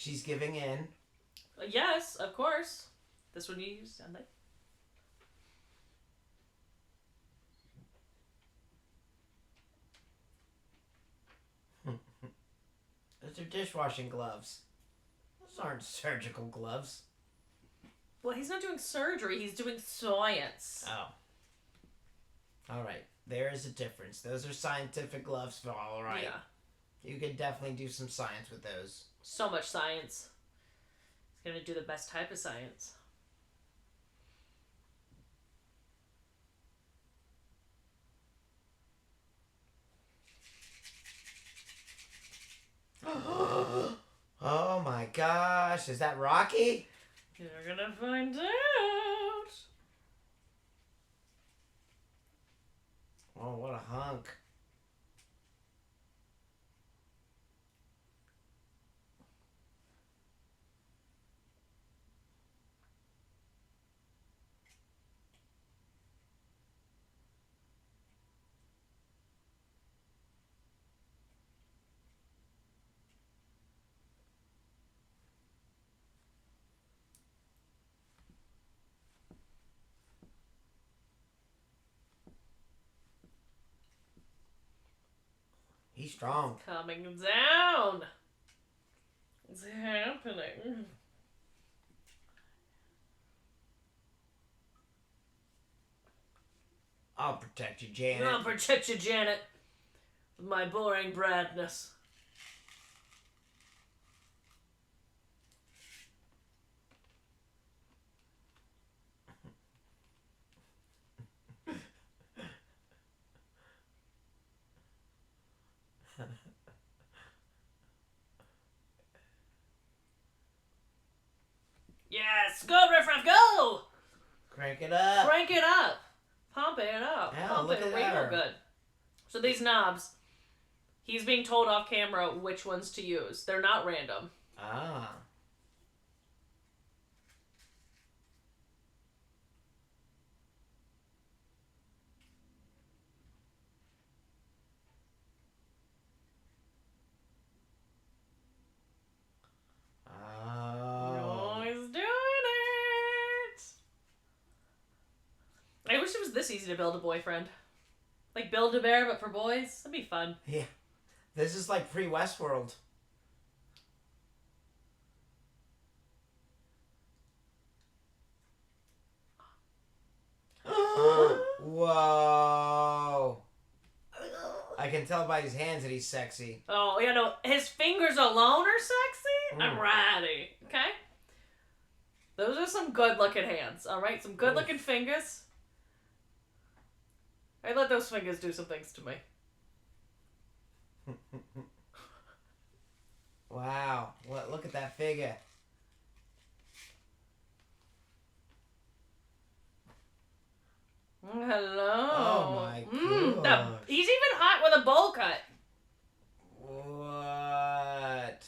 She's giving in. Yes, of course. This one you used, and they. Those are dishwashing gloves. Those aren't surgical gloves. Well, he's not doing surgery. He's doing science. Oh. All right. There is a difference. Those are scientific gloves, all right. Yeah. You could definitely do some science with those. So much science. He's gonna do the best type of science. Oh my gosh. Is that Rocky? You're gonna find out. Oh, what a hunk. He's strong. Coming down. What's happening? I'll protect you, Janet. I'll protect you, Janet. With my boring bradness. Yes! Go, Riff Raff, go! Crank it up. Crank it up. Pump it up. Yeah, Pump look it at real her. good. So these knobs, he's being told off camera which ones to use. They're not random. Ah. Oh, he's doing it. I wish it was this easy to build a boyfriend. Like Build-A-Bear, but for boys. That'd be fun. Yeah. This is like pre-Westworld. Whoa. I can tell by his hands that he's sexy. Oh, you know, his fingers alone are sexy? I'm Mm. ready. Okay? Those are some good-looking hands, alright? Some good-looking fingers. I let those fingers do some things to me. Wow. Look at that figure. Hello. Oh my He's even hot with a bowl cut. What?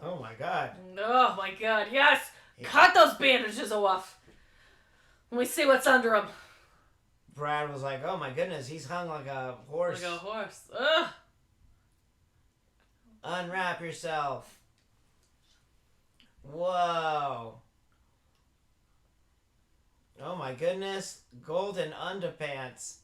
Oh my god. Oh my god, yes! Yeah. Cut those bandages off. Let me see what's under him. Brad was like, oh my goodness, he's hung like a horse. Like a horse. Ugh. Unwrap yourself. Whoa. Oh my goodness. Golden underpants.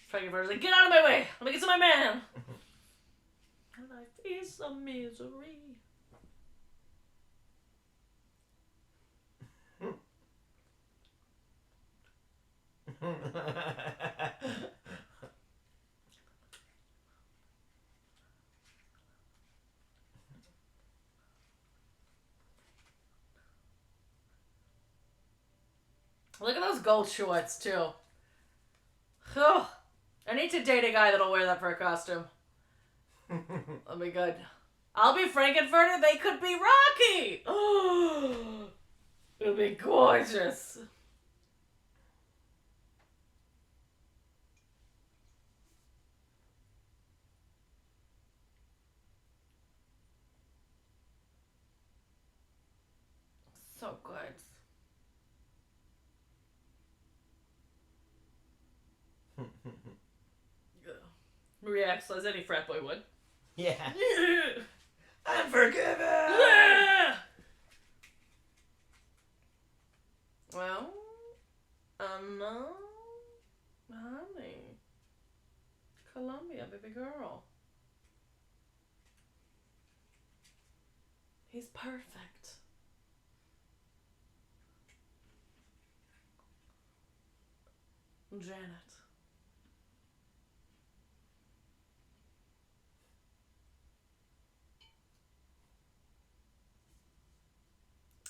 Frankenfurter's like, get out of my way! Let me get to my man! Life is a misery. Look at those gold shorts, too. Ugh. I need to date a guy that'll wear that for a costume. That'll be good. I'll be Frankenfurter. They could be Rocky. It'll be gorgeous. So good. Reacts as any frat boy would. Yeah. I'm forgiven. Well, no, honey. Columbia, baby girl. He's perfect. Janet.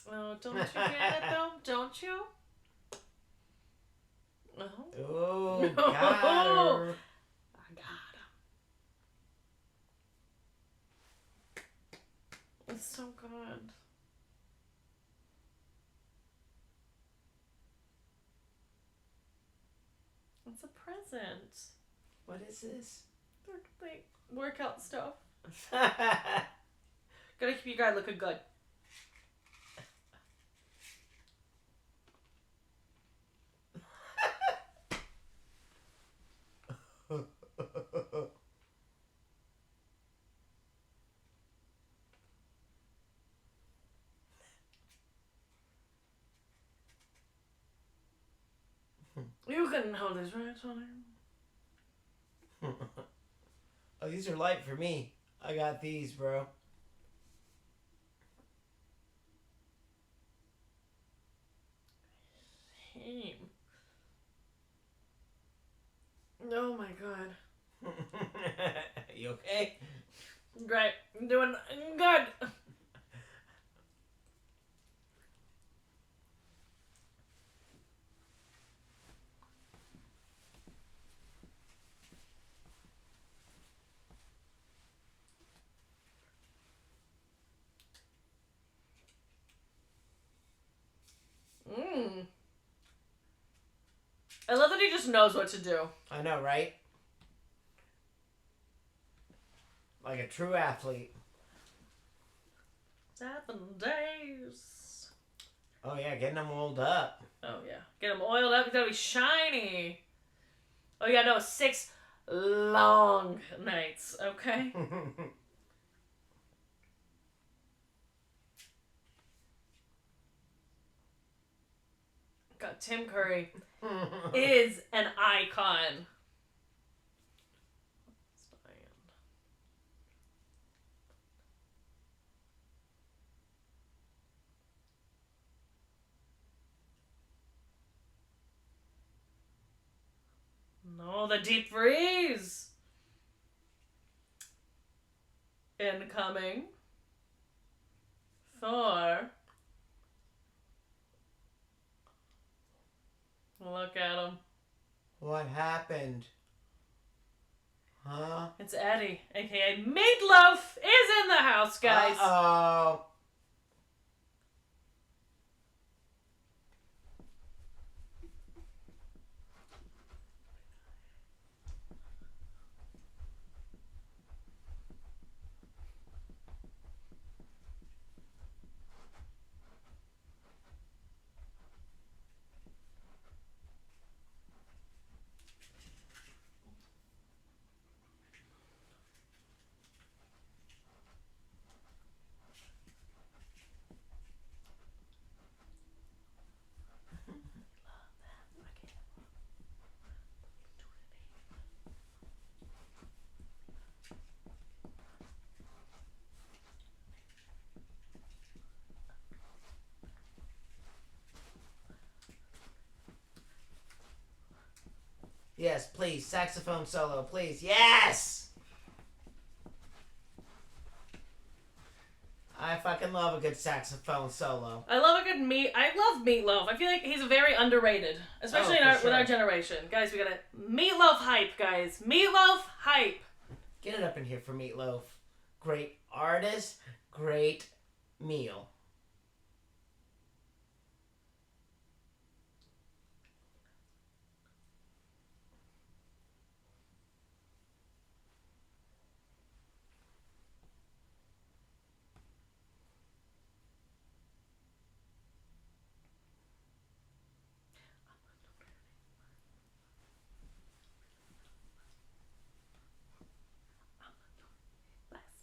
Oh, don't you get it though? Don't you? Oh, got her. I got him. It's so good. It's a present. What is this? Like workout stuff. Gotta keep you guys looking good. You can hold his right on him. Oh, these are light for me. I got these, bro. Him. Oh my god. You okay? Great. I'm doing good. I love that he just knows what to do. I know, right? Like a true athlete. 7 days. Oh, yeah, getting them oiled up. Oh, yeah. Get him oiled up. He's gotta be shiny. Oh, yeah, no. 6 long nights, okay? God, Tim Curry is an icon. No, the deep freeze. Incoming. 4. Look at him. What happened? Huh? It's Eddie, aka Meatloaf, is in the house, guys. Uh-oh. Yes, please. Saxophone solo, please. Yes! I fucking love a good saxophone solo. I love a good I love Meatloaf. I feel like he's very underrated, especially with our generation. Guys, we got a Meatloaf hype, guys. Meatloaf hype. Get it up in here for Meatloaf. Great artist, great meal.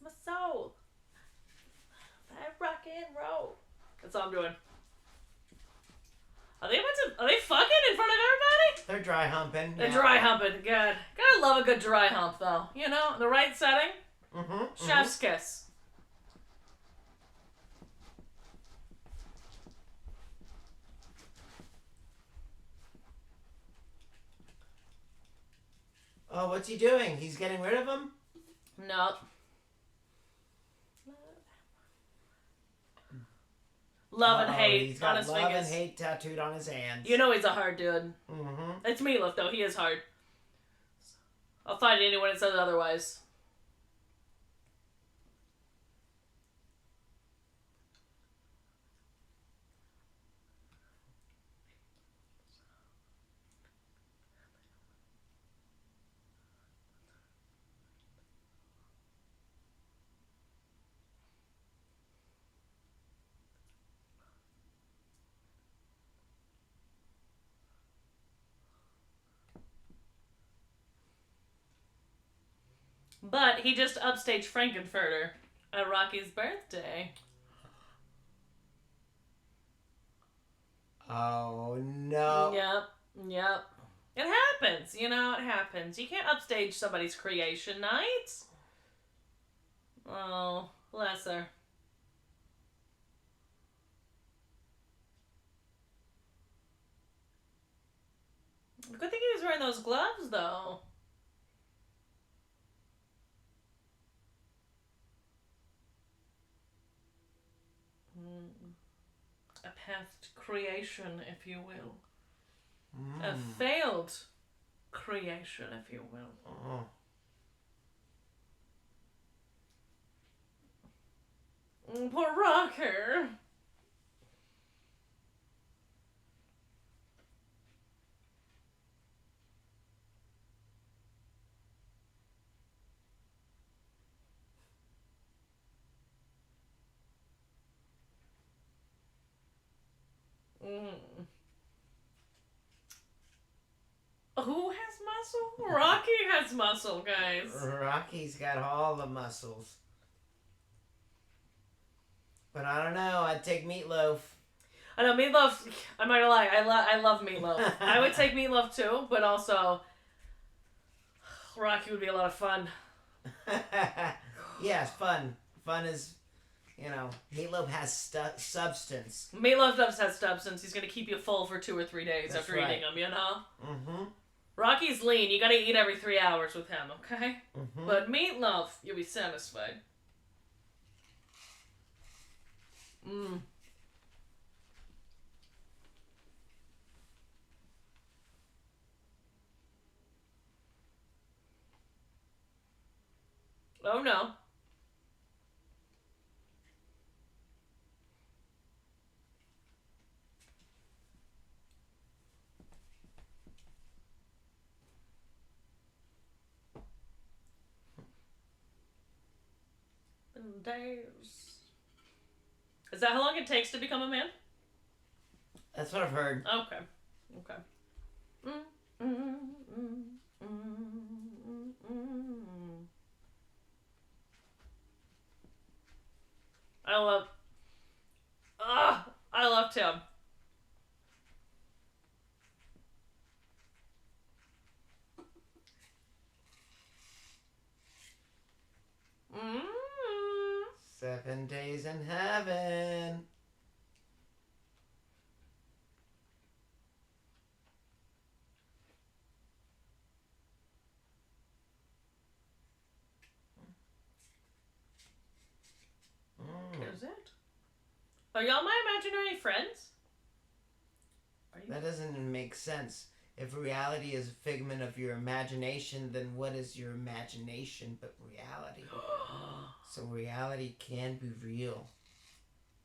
My soul. That rock and roll. That's all I'm doing. Are they fucking in front of everybody? They're dry humping. They're dry humping. God. Gotta love a good dry hump, though. You know, the right setting. Chef's kiss. Oh, what's he doing? He's getting rid of him? No. Love and hate. He's got on his love fingers. and hate tattooed on his hands. You know he's a hard dude. Mm-hmm. It's Meatloaf, though. He is hard. I'll fight anyone that says otherwise. But he just upstaged Frankenfurter at Rocky's birthday. Oh, no. Yep. It happens, you know, it happens. You can't upstage somebody's creation night. Oh, bless her. Good thing he was wearing those gloves, though. A past creation, if you will. A failed creation, if you will. Poor Rocker. Who has muscle? Rocky has muscle, guys. Rocky's got all the muscles. But I don't know. I'd take Meatloaf. I know Meatloaf. I'm not gonna lie. I love Meatloaf. I would take Meatloaf too, but also Rocky would be a lot of fun. Yes, fun. Fun is, you know, Meatloaf has substance. Meatloaf does have substance. He's gonna keep you full for 2 or 3 days after eating them. You know. Mm-hmm. Rocky's lean. You gotta eat every 3 hours with him. Okay. Mm-hmm. But Meatloaf, you'll be satisfied. Oh no. Days. Is that how long it takes to become a man? That's what I've heard. Okay. I love Tim. Mm. 7 days in heaven. Are y'all my imaginary friends? Are you? That doesn't make sense. If reality is a figment of your imagination, then what is your imagination but reality? So reality can be real.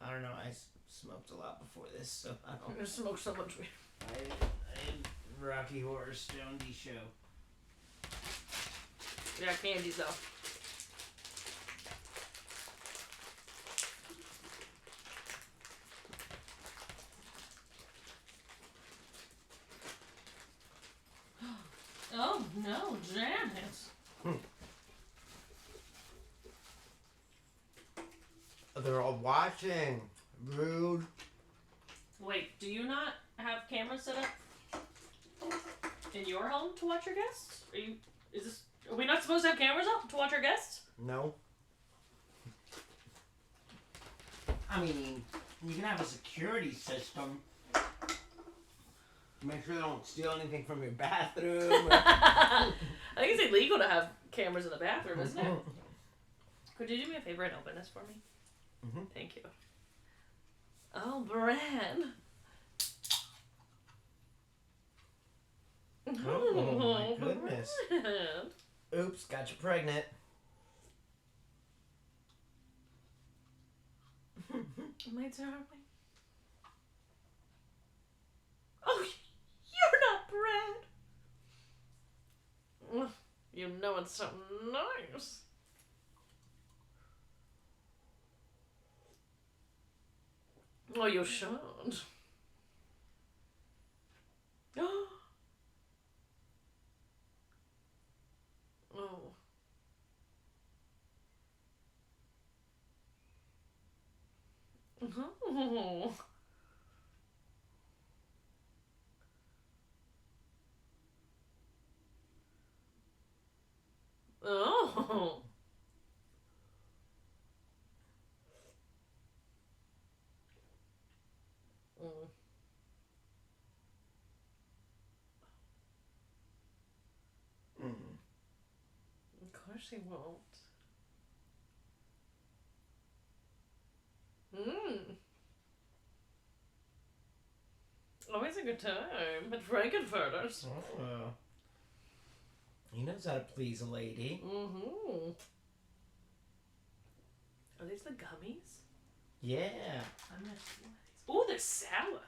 I don't know. I smoked a lot before this, so I I'm don't. gonna smoke so much weed. I had Rocky Horror Stone Show. Yeah, candies though. Oh no, Janet. They're all watching. Rude. Wait, do you not have cameras set up in your home to watch your guests? Are we not supposed to have cameras up to watch our guests? No. I mean, you can have a security system. Make sure they don't steal anything from your bathroom. I think it's illegal to have cameras in the bathroom, isn't it? Could you do me a favor and open this for me? Mm-hmm. Thank you. Oh, Brad. Oh, my goodness. Brad. Oops, got you pregnant. My darling. Oh, you're not Brad. Ugh, you know it's so nice. Oh, you should. Oh. Oh. Oh. Mm. Mm. Of course he won't. Mm. Always a good time at Frankenfurter's. Oh. He knows how to please a lady. Mm-hmm. Are these the gummies? Yeah. I'm not sure. Oh, they're sour.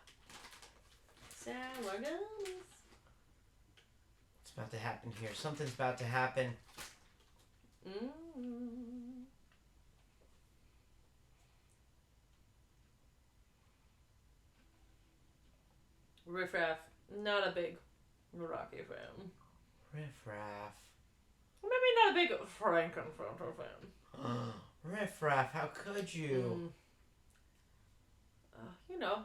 Sour gummies. What's about to happen here? Something's about to happen. Mm. Riff Raff, not a big Rocky fan. Riff Raff. Maybe not a big Frankenfurter fan. Riff Raff, how could you? You know,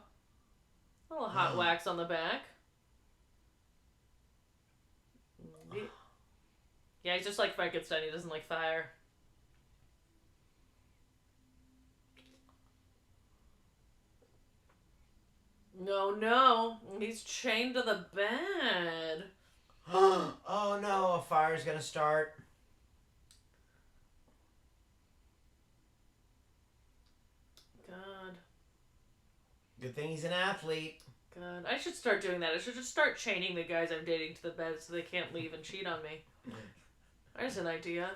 a little hot wax on the back. Yeah, he's just like Frankenstein. He doesn't like fire. No. He's chained to the bed. Oh no, a fire's gonna start. God. Good thing he's an athlete. God. I should start doing that. I should just start chaining the guys I'm dating to the bed so they can't leave and cheat on me. There's an idea.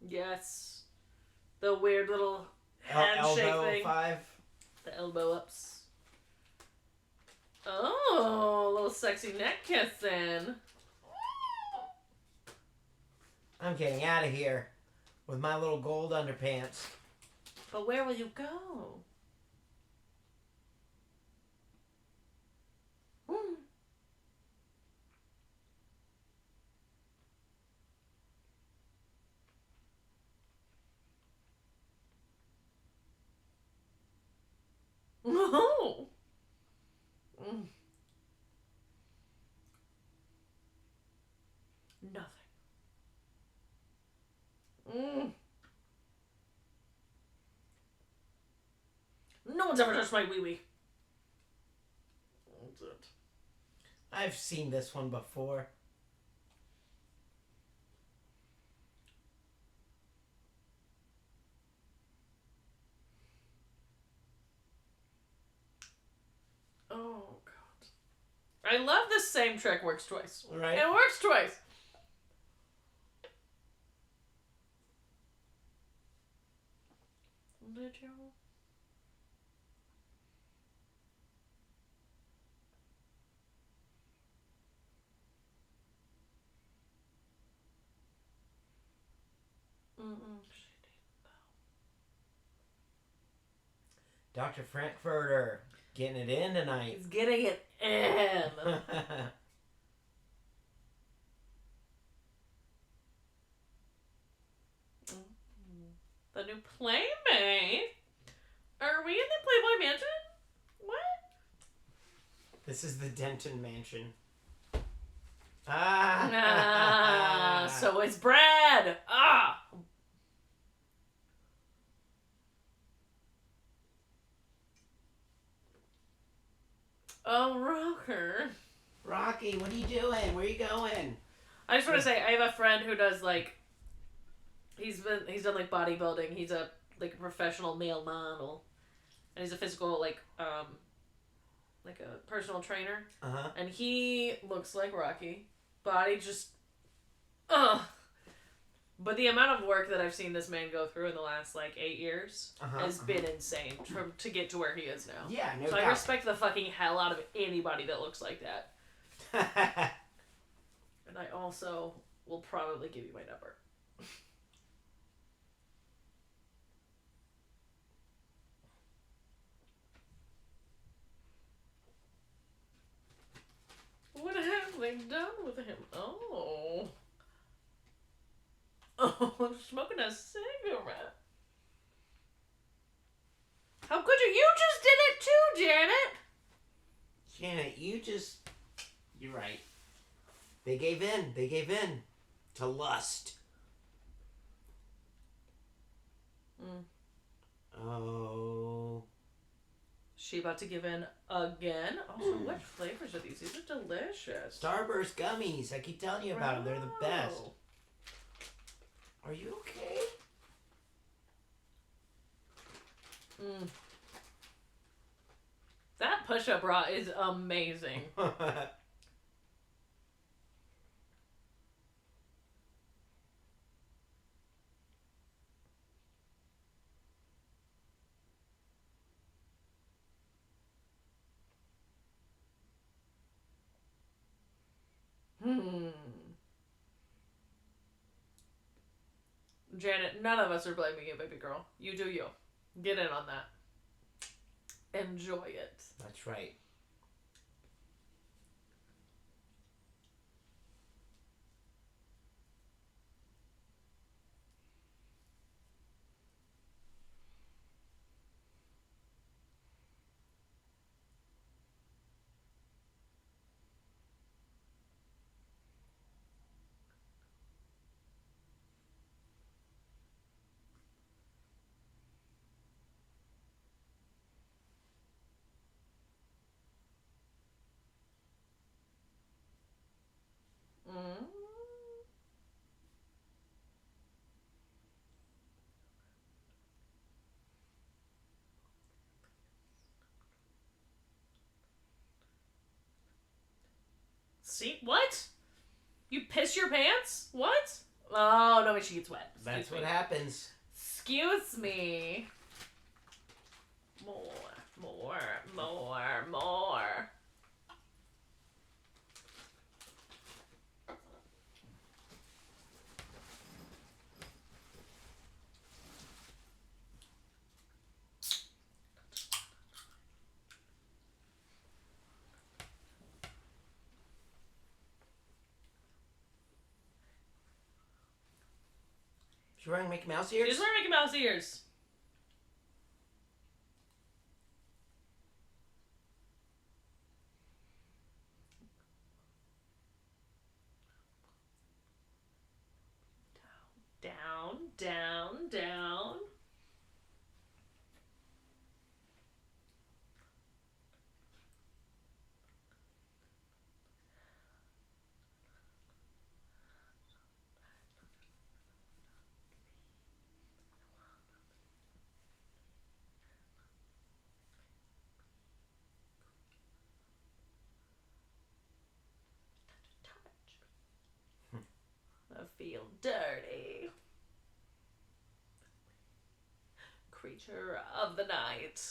Yes. The weird little handshake elbow thing. 5. The elbow ups. Oh, a little sexy neck kissing. I'm getting out of here with my little gold underpants. But where will you go? No. Nothing. No one's ever touched my wee-wee. That's it. I've seen this one before. this same trick works twice. Right. It works twice. Did you? Dr. Frankfurter getting it in tonight. He's getting it in. The new Playmate? Are we in the Playboy Mansion? What? This is the Denton Mansion. So it's Brad. Ah. Oh, Rocker. Rocky, what are you doing? Where are you going? I just want to say I have a friend who does like he's done like bodybuilding. He's a professional male model, and he's a physical like a personal trainer. And he looks like Rocky. Body just But the amount of work that I've seen this man go through in the last like 8 years has been insane to get to where he is now. Yeah, no so doubt. I respect the fucking hell out of anybody that looks like that. And I also will probably give you my number. What have they done with him? Oh, I'm smoking a cigarette. How could you? You just did it too, Janet. Janet, you're right. They gave in. They gave in to lust. Oh. She about to give in again? Also, what flavors are these? These are delicious. Starburst gummies. I keep telling you about them. They're the best. Are you okay? That push-up bra is amazing. Janet, none of us are blaming you, baby girl. You do you. Get in on that. Enjoy it. That's right. See? What? You piss your pants? What? Oh, no, she gets wet. That's what happens. Excuse me. More. She's wearing Mickey Mouse ears? She's wearing Mickey Mouse ears. Down. real dirty. Creature of the night.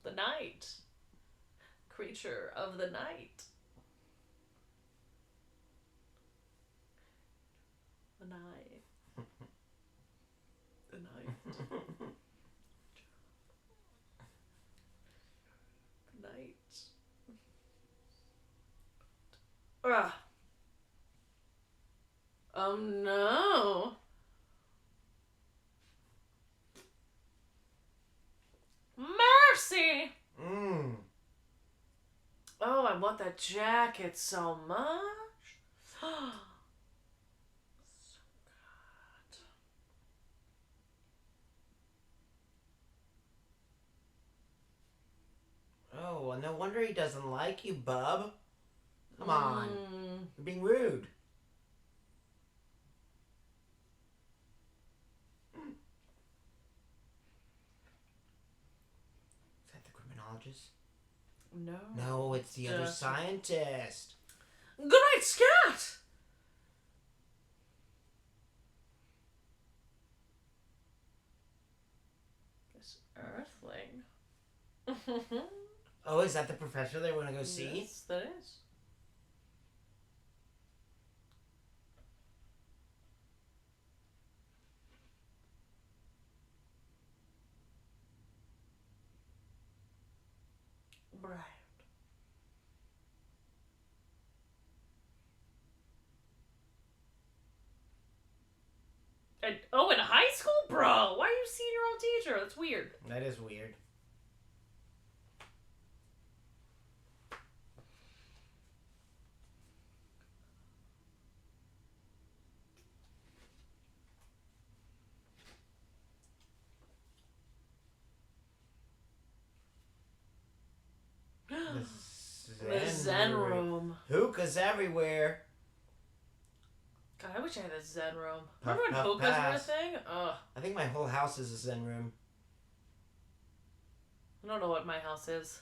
The night. Creature of the night. The night. The night. The night. Ugh. Oh no. Mercy! Oh, I want that jacket so much. So good. Oh, well, no wonder he doesn't like you, bub. Come on. You're being rude. Is that the criminologist? No. No, it's the other scientist. Great Scott! This earthling. Oh, is that the professor they want to go see? Yes, that is. Right. And, oh, in high school? Bro, why are you seeing your old teacher? That's weird. That is weird. The Zen room. Hookahs everywhere. God, I wish I had a Zen room. Puff, Remember when puff, hookahs were a pass. thing? Ugh. I think my whole house is a Zen room. I don't know what my house is.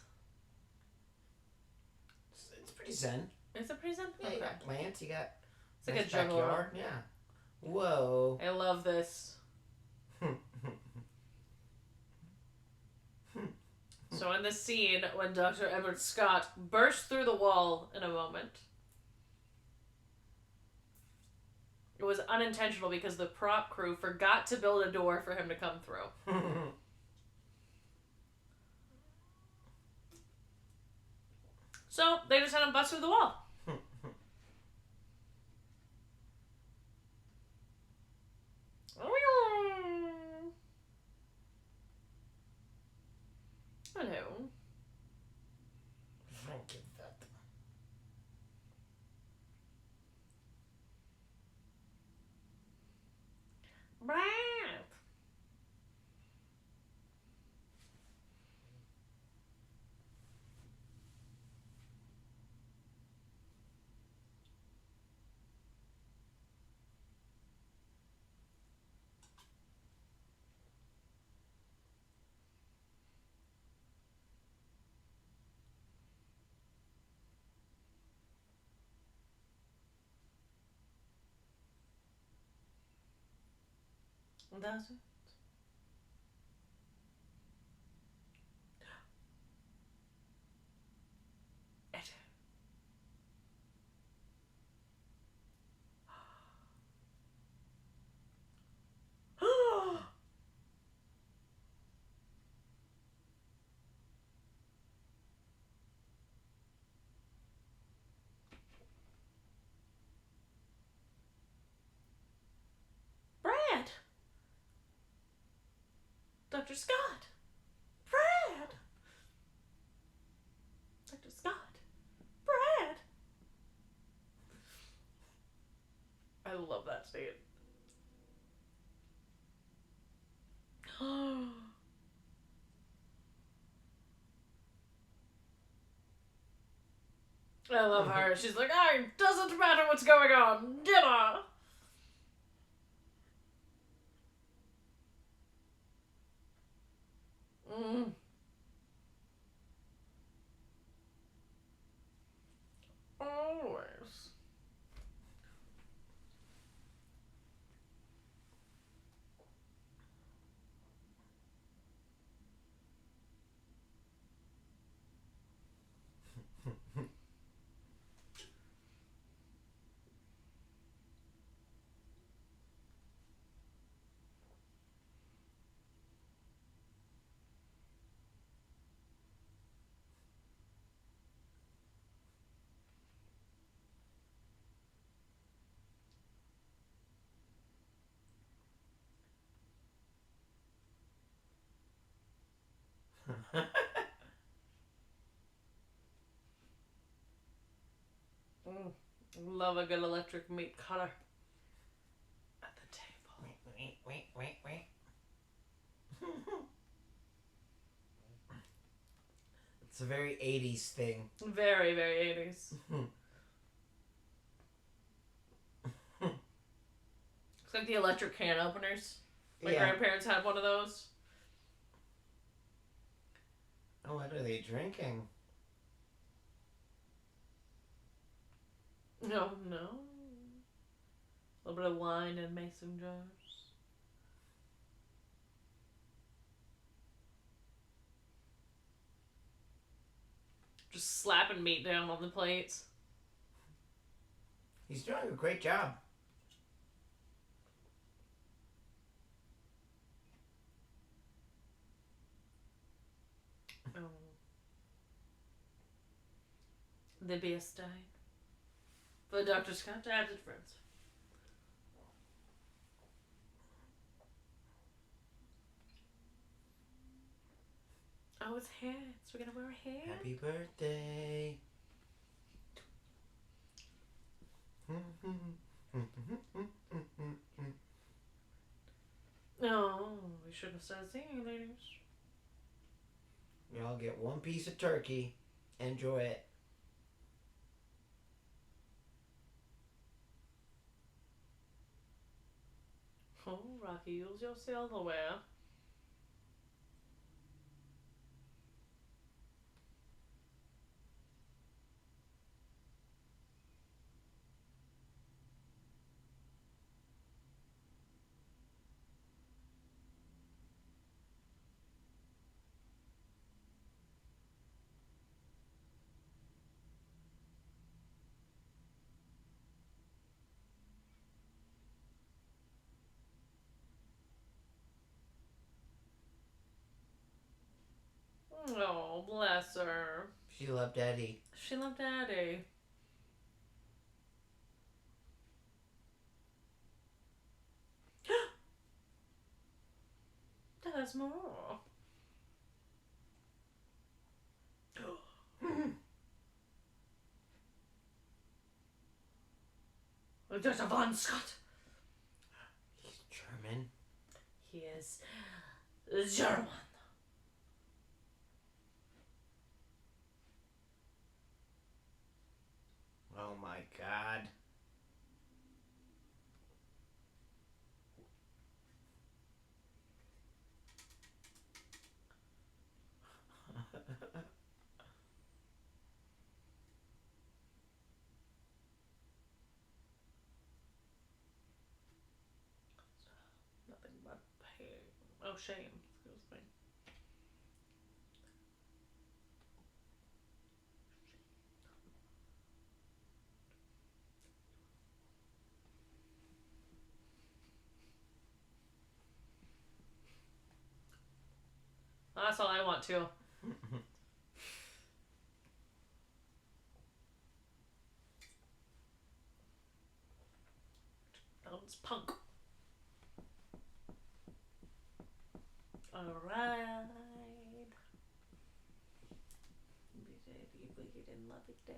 It's pretty Zen. Is it pretty Zen? Yeah, you got plants, you got It's like a jungle backyard. room. Yeah. Whoa. I love this. So in this scene, when Dr. Edward Scott burst through the wall in a moment, it was unintentional because the prop crew forgot to build a door for him to come through. So they just had him bust through the wall. Hello. Thank you, Fatima. Brad. That's it. Brad! Dr. Scott! Brad! Dr. Scott! Brad! I love that scene. I love her. She's like, oh, it doesn't matter what's going on. Dinner! Love a good electric meat cutter at the table. Wait. It's a very 80s thing. Very, very 80s. It's like the electric can openers. My grandparents had one of those. Oh, what are they drinking? No. A little bit of wine in mason jars. Just slapping meat down on the plates. He's doing a great job. Oh. The best time. For Dr. Scott added friends. Oh, it's hats. We're gonna wear a hat. Happy birthday. No, we shouldn't have started singing, ladies. We all get one piece of turkey. Enjoy it. Oh, Rocky, use your silverware. Oh, bless her. She loved Eddie. She loved Daddy. There's more. There's a Von Scott. He's German. He is German. Oh my God. Nothing but pain. Oh, shame. Excuse me. That's all I want to. Oh, it's punk. Alright. You didn't love it, Dad.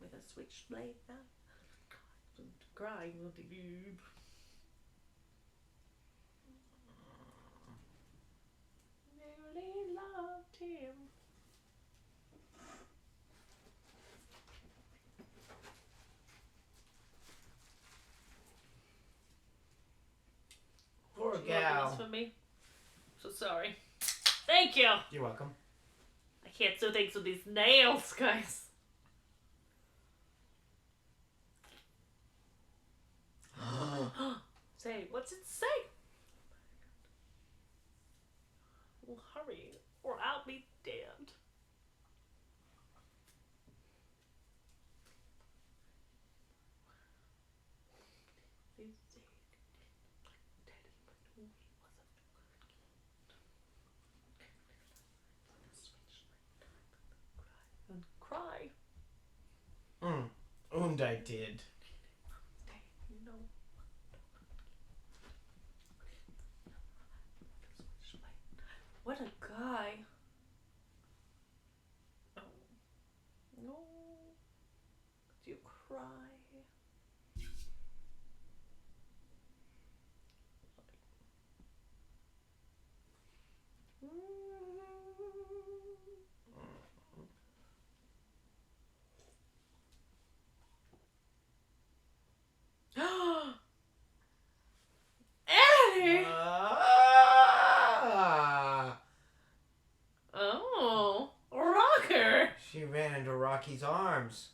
With a switchblade now. Crying with the dude. Really loved him. Poor This gal. for me. So sorry. Thank you. You're welcome. I can't do things with these nails, guys. Say, what's it say? Well, hurry, or I'll be dead. And cry. And I did. You know. What a guy. Oh. No. Do you cry? Eddie! Oh, Rocker! She ran into Rocky's arms.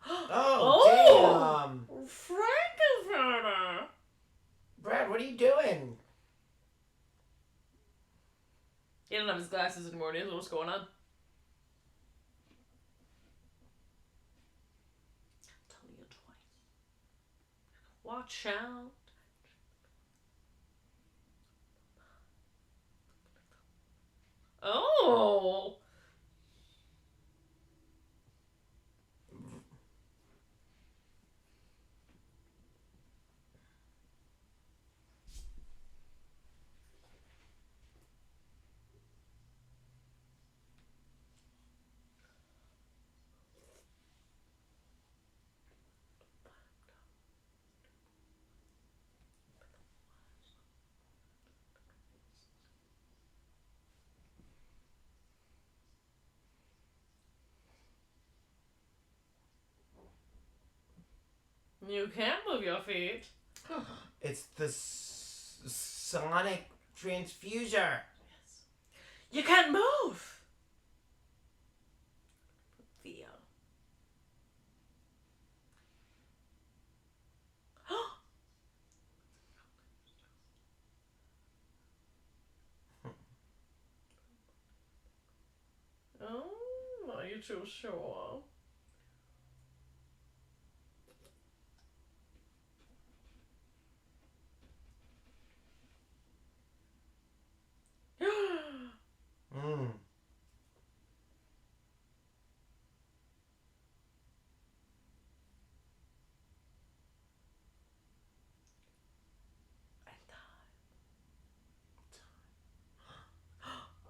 Oh, damn! Frankenfurter! Brad, what are you doing? He doesn't have his glasses anymore. He doesn't know what's going on. I'll tell you twice. Watch out. Oh! You can move your feet. It's the sonic transfuser. Yes. You can't move. Theo. Oh, are you too sure? Mm.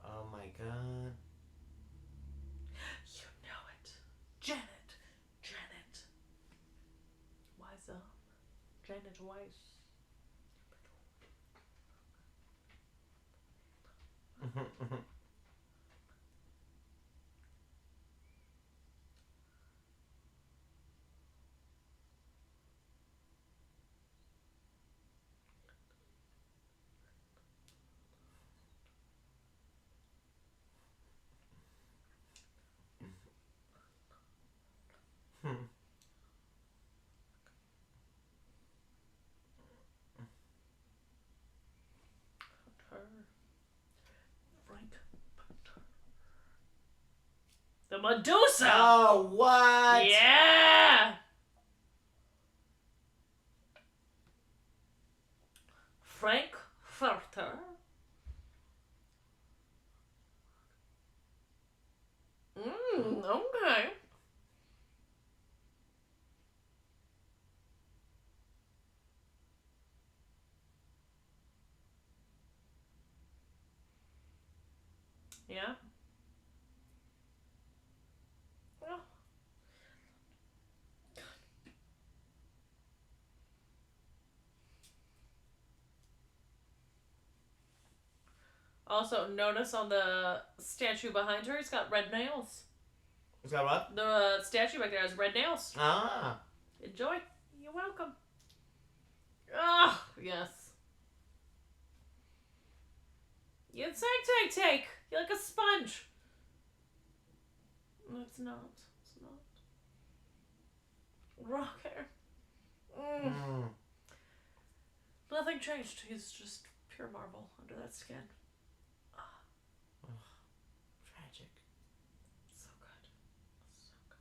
Oh my god. You know it. Janet. Wise up. Janet Weiss. Frank. The Medusa! Oh, what? Yeah! Frankfurter. Okay. Yeah. Well. Also, notice on the statue behind her, he's got red nails. It's got what? The statue back there has red nails. Ah. Enjoy. You're welcome. Ah, yes. You take. You're like a sponge. No, it's not. It's not. Rocker. Nothing changed. He's just pure marble under that skin. Tragic. So good. So good.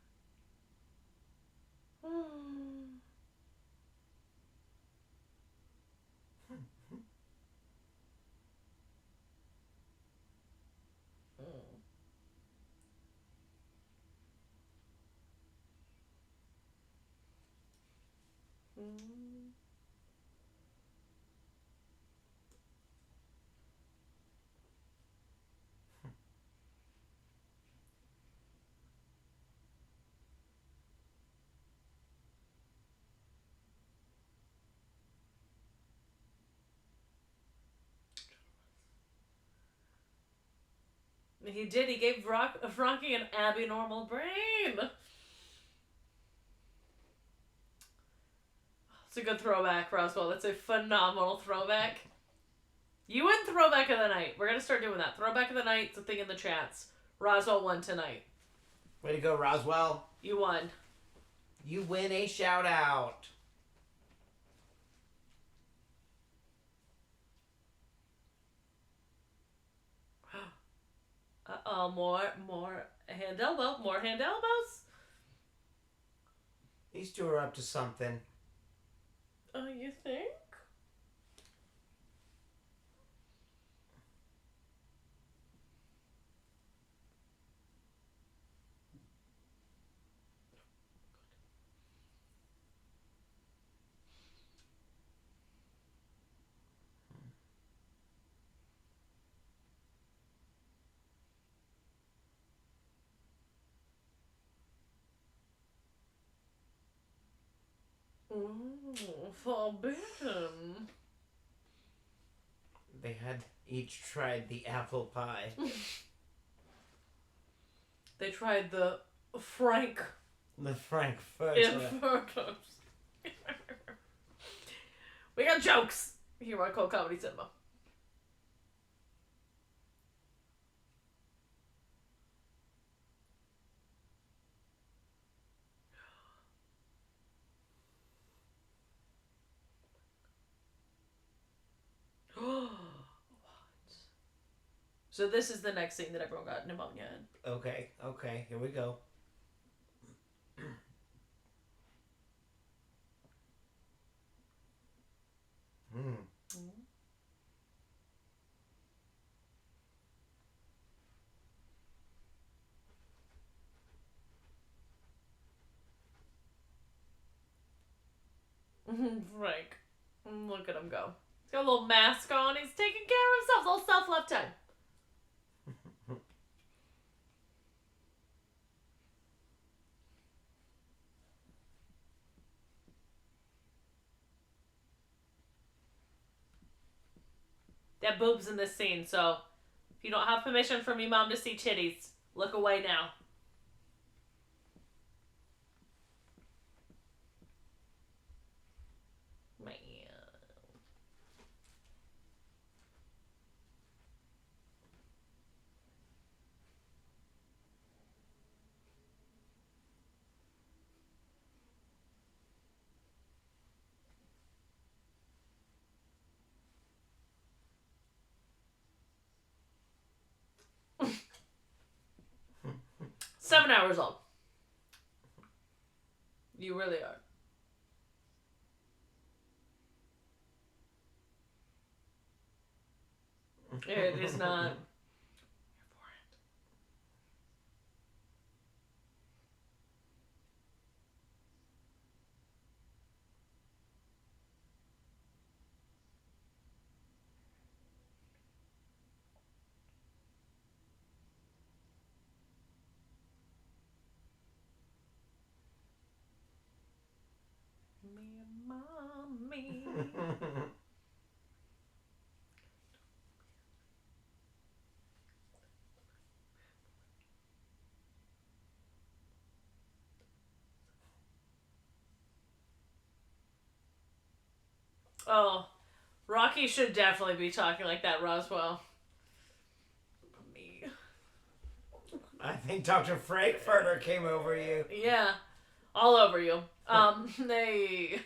He did. He gave Rocky an abnormal brain. It's a good throwback, Roswell. That's a phenomenal throwback. You win throwback of the night. We're going to start doing that. Throwback of the night. It's a thing in the chats. Roswell won tonight. Way to go, Roswell. You won. You win a shout out. Uh-oh, more hand elbow. More hand elbows. These two are up to something. Oh, you think? Ooh, forbidden. They had each tried the apple pie. They tried the Frank. The Frankfurter. We got jokes here on Cold Comedy Cinema. What? So this is the next scene that everyone got pneumonia in. Okay, here we go. Frank. Look at him go. He's got a little mask on. He's taking care of himself. A little self-love time. They have boobs in this scene, so if you don't have permission from your mom to see titties, look away now. Man. Seven hours long. You really are. It is not. Me and mommy. Oh, Rocky should definitely be talking like that, Roswell. Me. I think Dr. Frankfurter came over you. Yeah, all over you. They.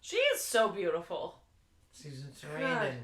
She is so beautiful. Susan Sarandon.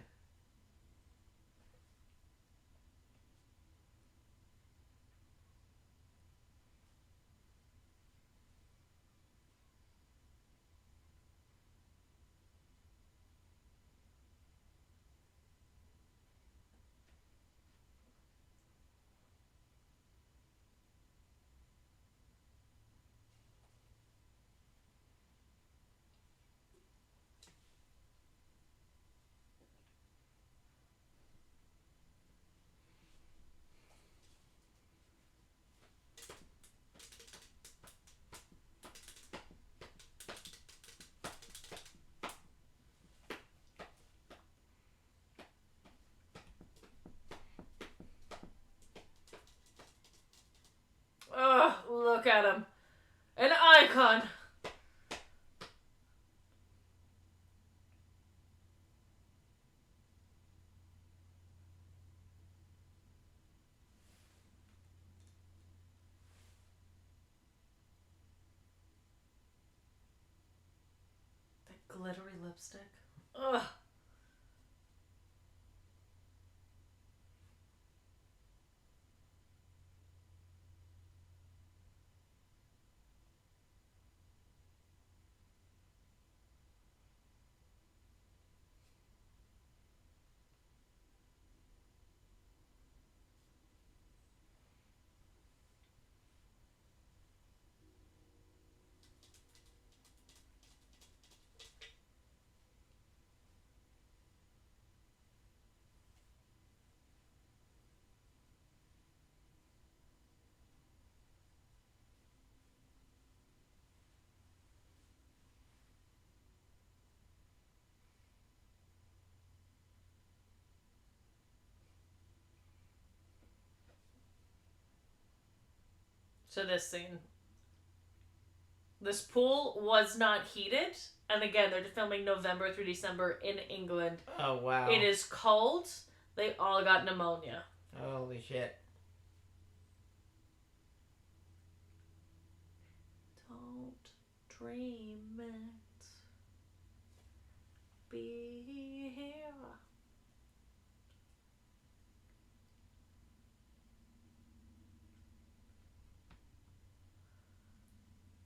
glittery lipstick. Ugh. So this scene. This pool was not heated. And again, they're filming November through December in England. Oh, wow. It is cold. They all got pneumonia. Holy shit. Don't dream it. Be here.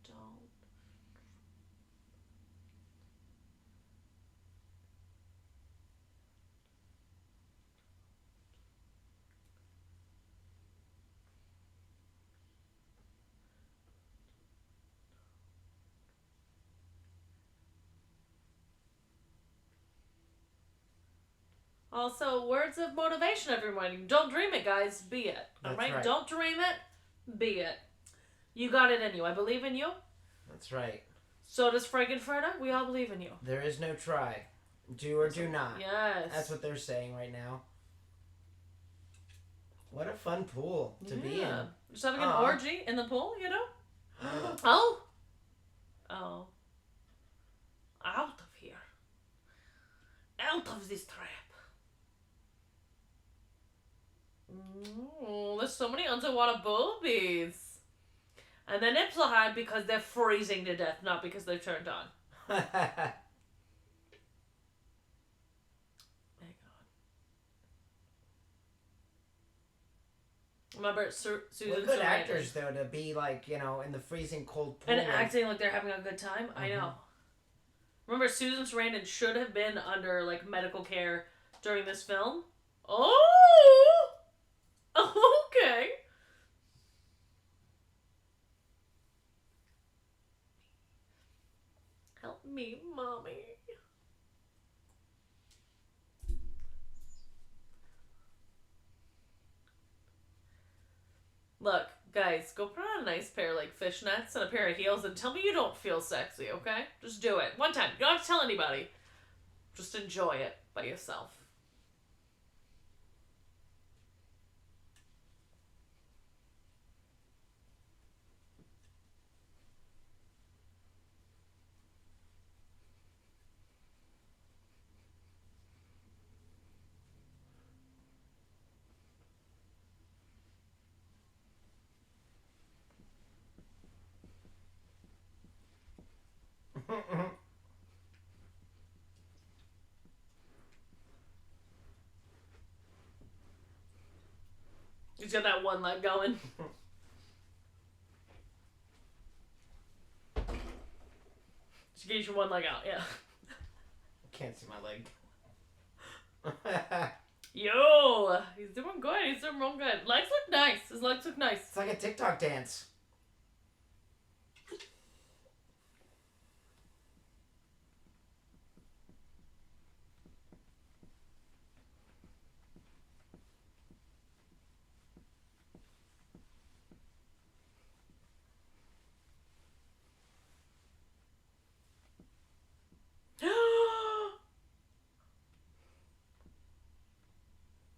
Don't. Also, words of motivation, everyone. Don't dream it, guys. Be it. That's Alright? right. Don't dream it. Be it. You got it in you. I believe in you. That's right. So does Frankenfurter. We all believe in you. There is no try. Do or do not. Yes. That's what they're saying right now. What a fun pool to be in. Just having an orgy in the pool, you know? Oh. Oh. Out of here. Out of this trap. There's so many underwater boobies. And their nips are hard because they're freezing to death, not because they're turned on. Hang on. Remember Susan Well, good Sarandon. actors, though, to be, like, you know, in the freezing cold pool. And acting like they're having a good time. I know. Remember, Susan Sarandon should have been under, like, medical care during this film. Oh! Okay. Help me, mommy. Look, guys, go put on a nice pair of, like, fishnets and a pair of heels and tell me you don't feel sexy, okay? Just do it. One time. You don't have to tell anybody. Just enjoy it by yourself. He's got that one leg going. Just get your one leg out, yeah. Can't see my leg. Yo, he's doing good. He's doing real good. Legs look nice. His legs look nice. It's like a TikTok dance.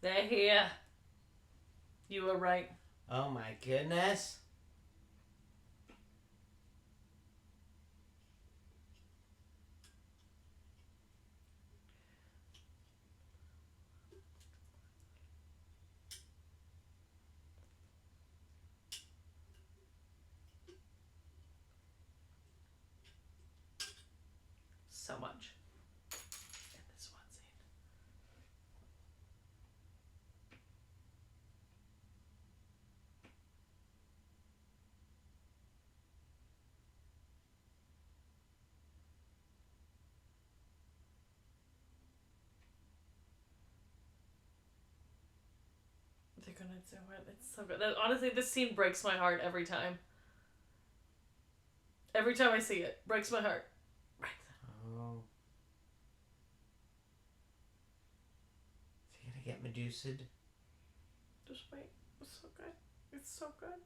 They're here. You were right. Oh my goodness. so much in this one scene. They're gonna do it. It's so good. Honestly, this scene breaks my heart every time. Every time I see it, breaks my heart. Oh. Is he gonna get Medusa'd? Just wait. It's so good. It's so good.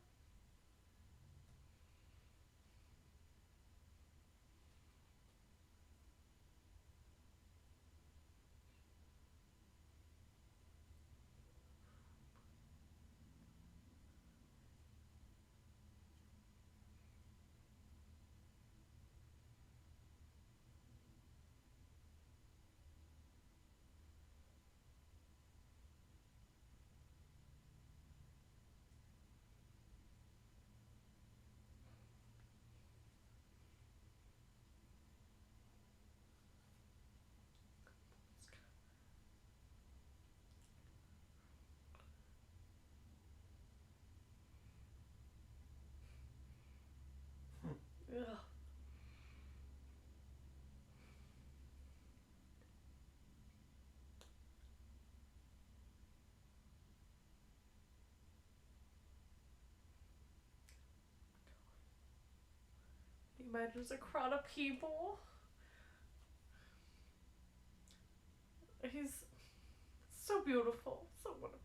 Ugh. Imagine there's a crowd of people. He's so beautiful. So wonderful.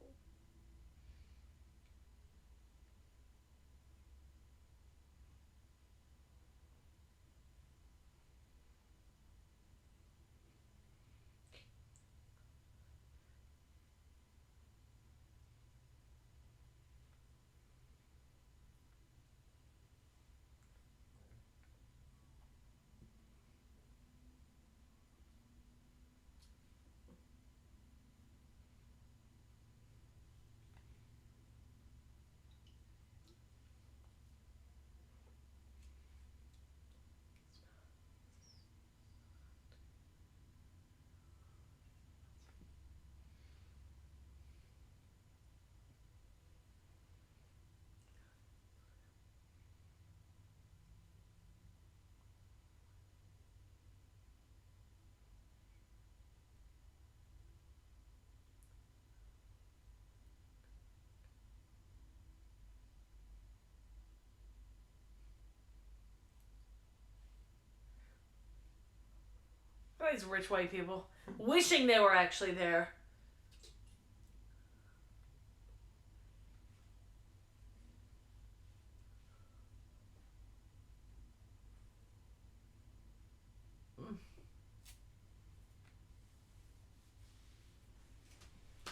These rich white people wishing they were actually there.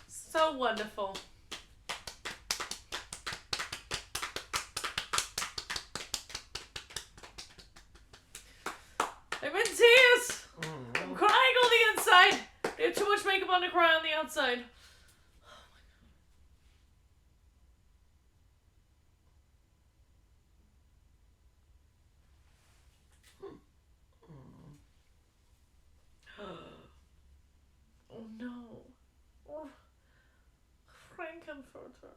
So wonderful. I'm in tears. I'm crying on the inside. I have too much makeup on to cry on the outside. Oh no. Oh, Frankenfurter.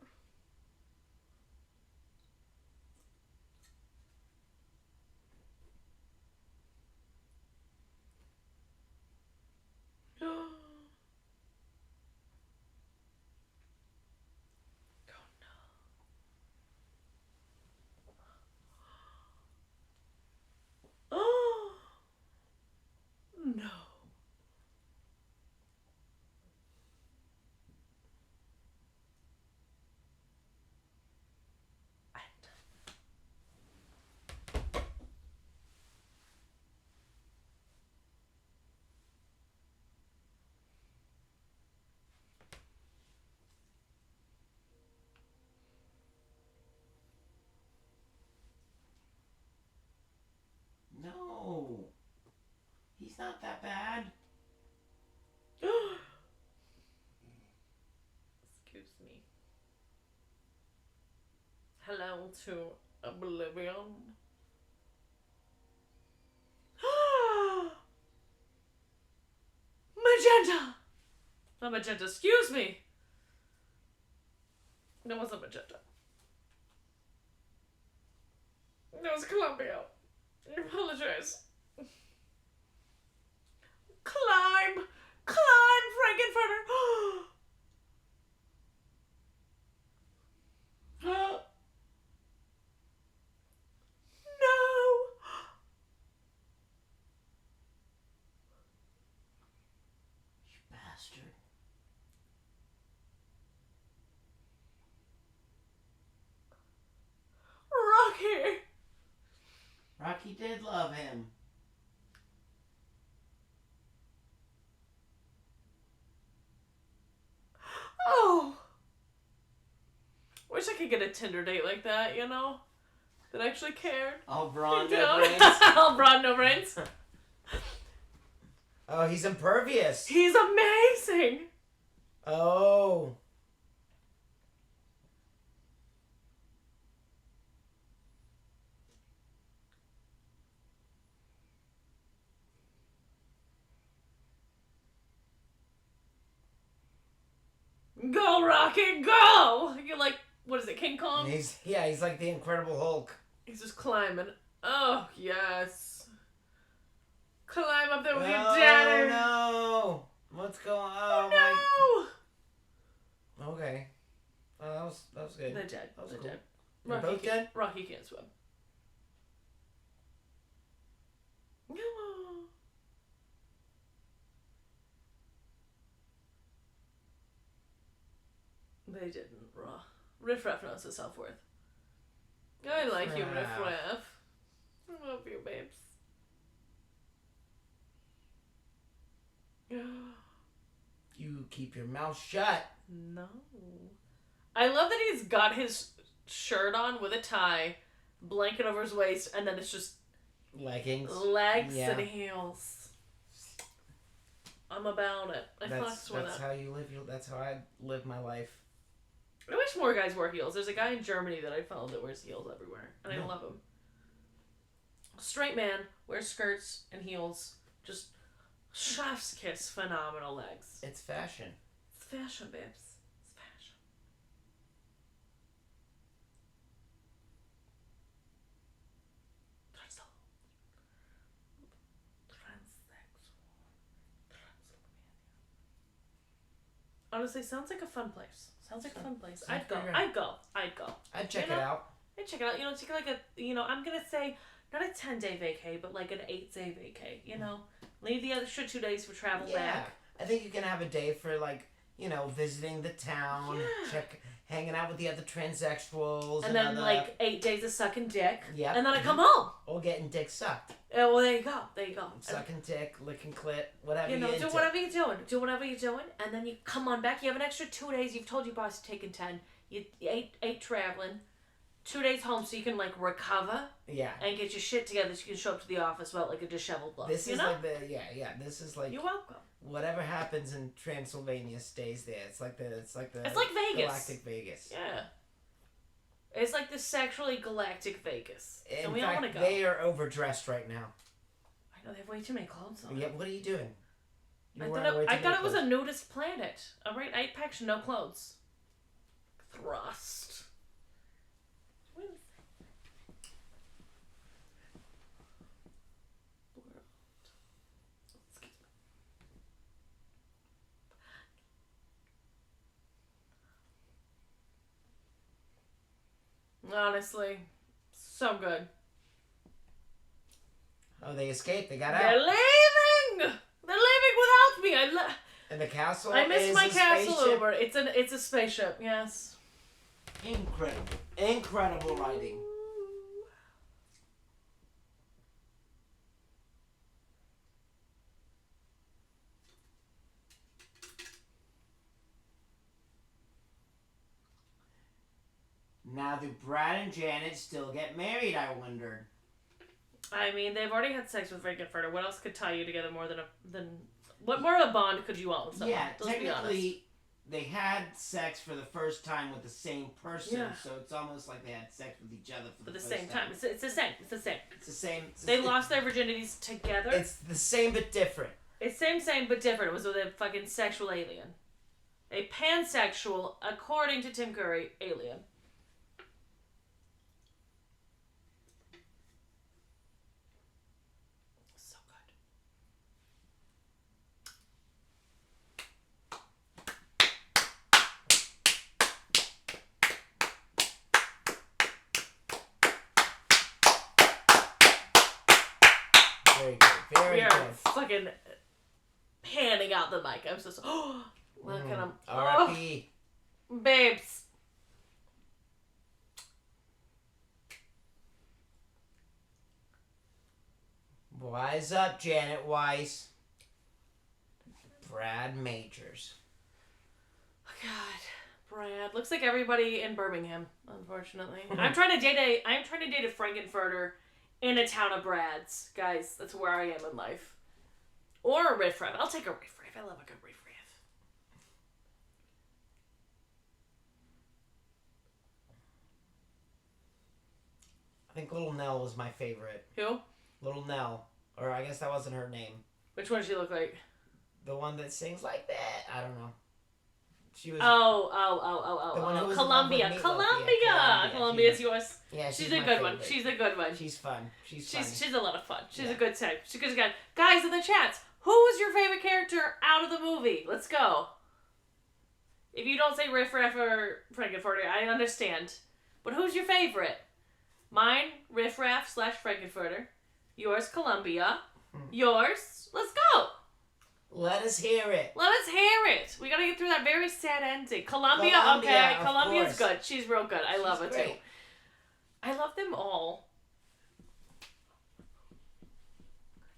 Oh no. No. He's not that bad. Excuse me. Hello to Oblivion. magenta! Not magenta, excuse me. That wasn't magenta. That was Columbia. I apologize. Climb! Climb, Frankenfurter! No! You bastard. Rocky! Rocky did love him. Oh! Wish I could get a Tinder date like that, you know? That actually cared. All brawn, You no don't? brains. All brawn, no brains. Oh, he's impervious. He's amazing! Oh. Go, Rocky, go! You're like, what is it, King Kong? He's like the Incredible Hulk. He's just climbing. Oh, yes. Climb up there with your Oh daddy. no! What's going on? Oh, no! Okay. Oh, that was good. They're dead. That was They're cool. dead. They're both dead? Rocky can't swim. No. They didn't. Riff Raff knows his self-worth. I like you, Riff Raff. I love you, babes. You keep your mouth shut. No. I love that he's got his shirt on with a tie, blanket over his waist, and then it's just Leggings. legs Yeah. and heels. I'm about it. I fucks with That's it. how you live. That's how I live my life. I wish more guys wore heels. There's a guy in Germany that I follow that wears heels everywhere, and I love him. Straight man, wears skirts and heels. Just chef's kiss, phenomenal legs. It's fashion. It's fashion, babes. It's fashion. Honestly, sounds like a fun place. Sounds like a fun place. I'd go. I'd go. I'd check You know? it out. I'd check it out. You know, take like a, I'm going to say, not a 10-day vacay, but like an 8-day vacay, you know? Leave the extra 2 days for travel back. I think you can have a day for visiting the town, hanging out with the other transsexuals. And then like 8 days of sucking dick. Yep. And then I come home. Or getting dick sucked. Well, there you go. There you go. Sucking dick, licking clit, whatever You know, you're do into. whatever you're doing. Do whatever you're doing, and then you come on back. You have an extra 2 days. You've told your boss you're taking 10. You eight traveling. 2 days home so you can like recover. Yeah. And get your shit together so you can show up to the office without like a disheveled look. This is know? like this is like You're welcome. whatever happens in Transylvania stays there. It's like It's like Vegas. Galactic Vegas. Yeah. It's like the sexually galactic Vegas. In and we all want to fact, go. they are overdressed right now. I know, they have way too many clothes on. Yeah, what are you doing? I thought it was a nudist planet. Alright, 8 packs, no clothes. Thrust. Honestly, so good. Oh, they escaped. They got out. They're leaving. They're leaving without me. And the castle. I missed is my a castle spaceship. over. It's a spaceship. Yes. Incredible writing. Now, do Brad and Janet still get married, I wondered? I mean, they've already had sex with Frankenfurter. What else could tie you together more than what more of a bond could you want with someone? Yeah, Let's be honest. technically, they had sex for the first time with the same person, Yeah. so it's almost like they had sex with each other for At the first same time. It's the same. It's the same. It's the same. They lost their virginities together. It's the same but different. It's same, but different. It was with a fucking sexual alien. A pansexual, according to Tim Curry, alien. So good. Very good. Very we are good. fucking panning out the mic. I'm so sorry. Oh, look at him. R.I.P. Oh, babes. Wise up, Janet Weiss. Brad Majors. Oh, God, Brad. Looks like everybody in Birmingham, unfortunately. I'm trying to date a Frankenfurter in a town of Brads. Guys, that's where I am in life. Or a riffraff. I'll take a riffraff. I love a good riffraff. I think Little Nell was my favorite. Who? Little Nell. Or I guess that wasn't her name. Which one does she look like? The one that sings like that. I don't know. She was. Oh. The one who was in Columbia. love with Meatloaf. Columbia. Yeah, Columbia's yours. Yeah, She's a good one. She's a good one. She's fun. She's a lot of fun. She's Yeah. a good type. She's a good guy. Guys in the chats, who was your favorite character out of the movie? Let's go. If you don't say Riff Raff or Frankenfurter, I understand. But who's your favorite? Mine, Riff Raff / Frankenfurter. Yours, Columbia. Yours, let's go. Let us hear it. Let us hear it. We gotta get through that very sad ending. Columbia, okay. of Columbia's course. good. She's real good. I love her great. too. I love them all.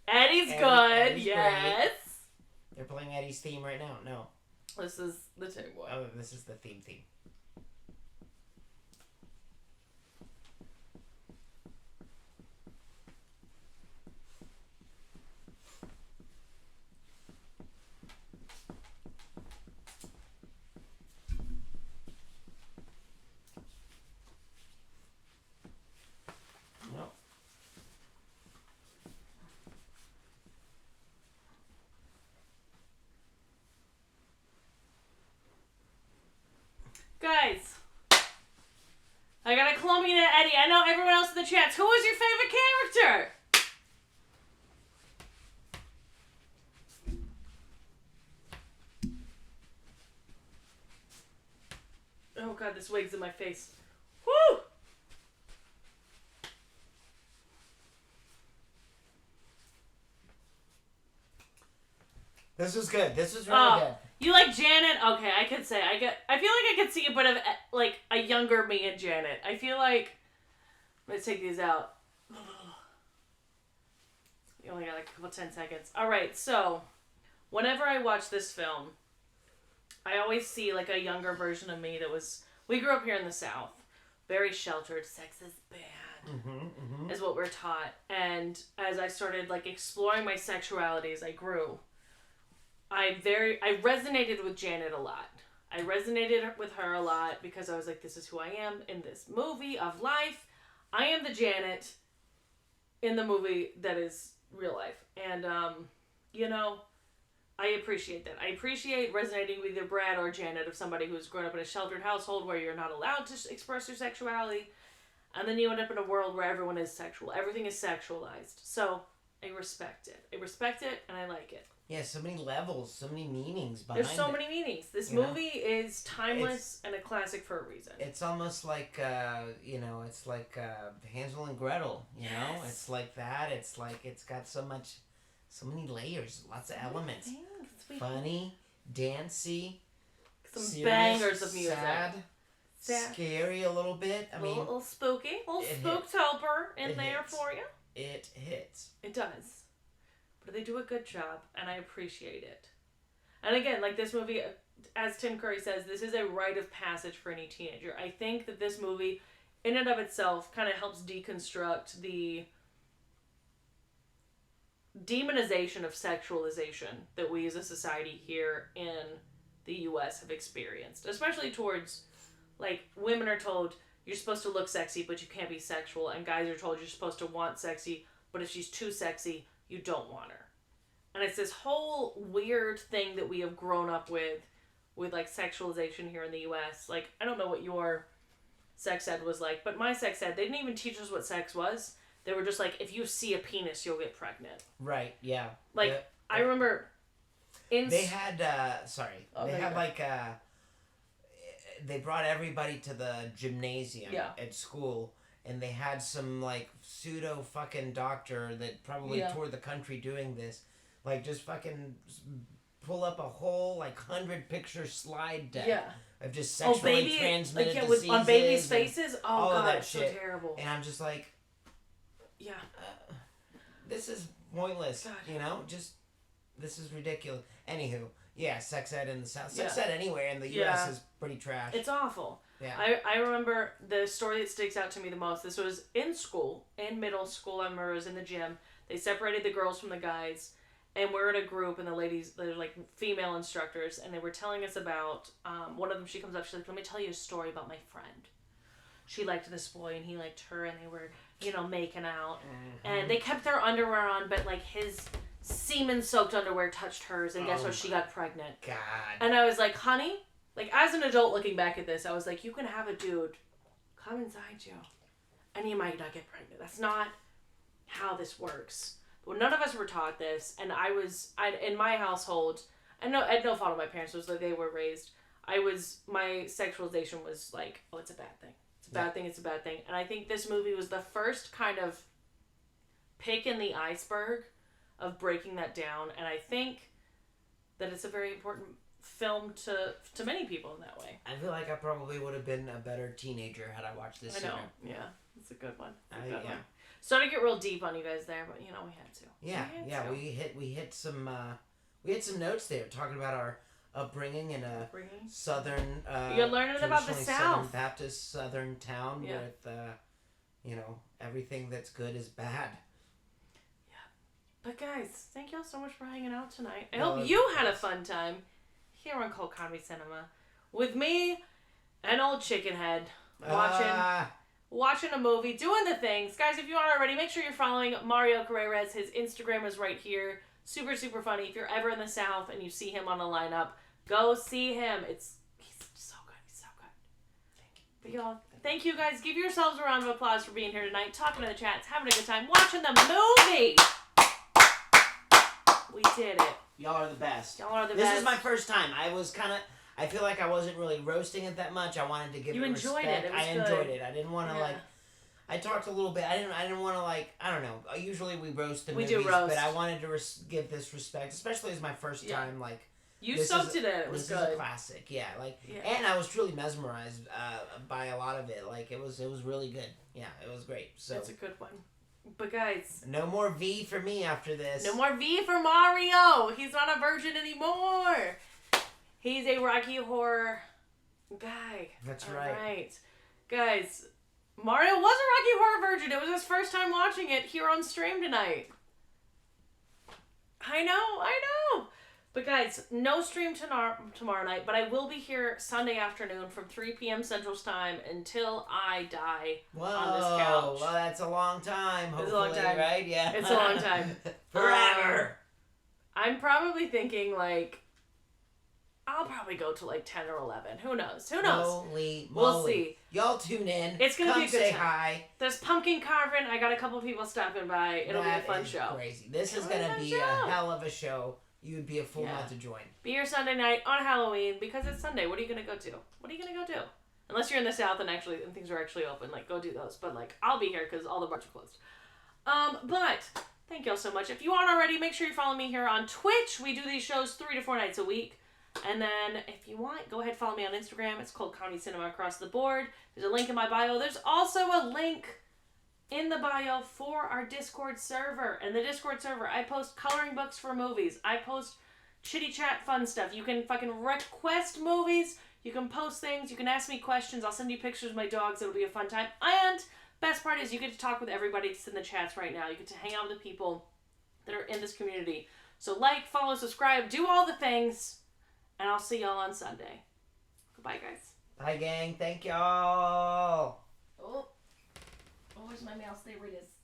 Eddie's good. Eddie's yes. great. They're playing Eddie's theme right now. No. This is the two boy. Oh, this is the theme. No. Guys, I got a Colombian and Eddie. I know everyone else in the chats. Who is your favorite character? Oh god, this wig's in my face. Woo! This was good. This was really good. You like Janet? Okay, I could say I feel like I could see a bit of like a younger me in Janet. I feel like let's take these out. You only got like a couple 10 seconds. All right, so whenever I watch this film, I always see like a younger version of me that was. We grew up here in the South, very sheltered. Sex is bad, is what we're taught. And as I started like exploring my sexuality as I grew, I resonated with Janet a lot. I resonated with her a lot because I was like, this is who I am in this movie of life. I am the Janet in the movie that is real life. And, you know, I appreciate that. I appreciate resonating with either Brad or Janet of somebody who's grown up in a sheltered household where you're not allowed to express your sexuality. And then you end up in a world where everyone is sexual. Everything is sexualized. So I respect it. I respect it and I like it. Yeah, so many levels, so many meanings behind it. There's so many meanings. This movie is timeless and a classic for a reason. It's almost like, it's like Hansel and Gretel, you know? It's like that. It's like, it's got so many layers, lots of elements. Funny, dancey, some serious, bangers of music. Sad, scary a little bit. I mean, a little spooky, a little spooktober in there for you. It hits. It does. But they do a good job, and I appreciate it. And again, like this movie, as Tim Curry says, this is a rite of passage for any teenager. I think that this movie, in and of itself, kind of helps deconstruct the demonization of sexualization that we as a society here in the U.S. have experienced. Especially towards, like, women are told, you're supposed to look sexy, but you can't be sexual. And guys are told you're supposed to want sexy, but if she's too sexy, you don't want her. And it's this whole weird thing that we have grown up with like sexualization here in the U.S. Like, I don't know what your sex ed was like, but my sex ed, they didn't even teach us what sex was. They were just like, if you see a penis, you'll get pregnant. Right, yeah. Like, I remember... They had, they brought everybody to the gymnasium at school, and they had some, like, pseudo fucking doctor that probably toured the country doing this. Like, just fucking pull up a whole, like, 100-picture slide deck of just sexually transmitted diseases. On babies' faces? Oh, all God, of that it's shit. so terrible. And I'm just like... Yeah. This is pointless, God. you know? Just, this is ridiculous. Anywho, yeah, sex ed in the South. Sex ed anywhere in the U.S. is pretty trash. It's awful. Yeah. I remember the story that sticks out to me the most. This was in school, in middle school. I remember it was in the gym. They separated the girls from the guys, and we're in a group, and the ladies, they're like female instructors, and they were telling us about, one of them, she comes up, she's like, let me tell you a story about my friend. She liked this boy, and he liked her, and they were, you know, making out. Mm-hmm. And they kept their underwear on, but, like, his semen-soaked underwear touched hers, and guess what? She got pregnant. God. And I was like, honey, like, as an adult looking back at this, I was like, you can have a dude come inside you, and you might not get pregnant. That's not how this works. Well, none of us were taught this, and in my household, I had no fault of my parents, was that they were raised. My sexualization was like, oh, it's a bad thing. It's a bad thing, it's a bad thing. And I think this movie was the first kind of pick in the iceberg of breaking that down, and I think that it's a very important film to many people in that way. I feel like I probably would have been a better teenager had I watched this I know, sooner. Yeah, it's a good one. One. Started to get real deep on you guys there, but you know we had to. We hit some notes there talking about our upbringing in a southern. You're learning about the South. Southern Baptist southern town with, everything that's good is bad. But guys, thank y'all so much for hanging out tonight. I hope you had a fun time here on Cold Comedy Cinema with me and old Chickenhead watching a movie, doing the things. Guys, if you aren't already, make sure you're following Mario Carreras. His Instagram is right here. Super, super funny. If you're ever in the South and you see him on a lineup, go see him. He's so good. He's so good. Thank you. But y'all, thank you guys. Give yourselves a round of applause for being here tonight, talking to the chats, having a good time, watching the movie. We did it. Y'all are the best. Y'all are the best. best. This is my first time. I feel like I wasn't really roasting it that much. I wanted to give it respect. You enjoyed it. It was good. Enjoyed it. I didn't want to I talked a little bit. I didn't want to I don't know. Usually we roast the movies, but I wanted to give this respect, especially as my first time. You soaked it in. It was good. This is a classic. Yeah. And I was truly mesmerized by a lot of it. It was really good. Yeah, it was great. So it's a good one. But guys, no more V for me after this. No more V for Mario. He's not a virgin anymore. He's a Rocky Horror guy. That's All right. Guys, Mario was a Rocky Horror virgin. It was his first time watching it here on stream tonight. I know. But guys, no stream tomorrow night, but I will be here Sunday afternoon from 3 p.m. Central Time until I die on this couch. Well, that's a long time, hopefully, it's a long time. Right? Yeah. It's a long time. Forever. I'm probably thinking, I'll probably go to 10 or 11. Who knows? Holy moly. We'll see. Y'all tune in. It's going to be a good say time. Hi. There's pumpkin carving. I got a couple people stopping by. It'll be a fun show. Crazy. This is going to be a hell of a show. You would be a fool not to join. Be here Sunday night on Halloween because it's Sunday. What are you going to go to? Unless you're in the South and things are actually open. Go do those. But I'll be here because all the bars are closed. But thank y'all so much. If you aren't already, make sure you follow me here on Twitch. We do these shows 3 to 4 nights a week. And then, if you want, go ahead and follow me on Instagram. It's called Comedy Cinema across the board. There's a link in my bio. There's also a link in the bio for our Discord server. And the Discord server, I post coloring books for movies. I post chitty chat fun stuff. You can fucking request movies. You can post things. You can ask me questions. I'll send you pictures of my dogs. It'll be a fun time. And best part is you get to talk with everybody that's in the chats right now. You get to hang out with the people that are in this community. So follow, subscribe, do all the things. And I'll see y'all on Sunday. Goodbye, guys. Bye, gang. Thank y'all. Oh, where's my mouse? There it is.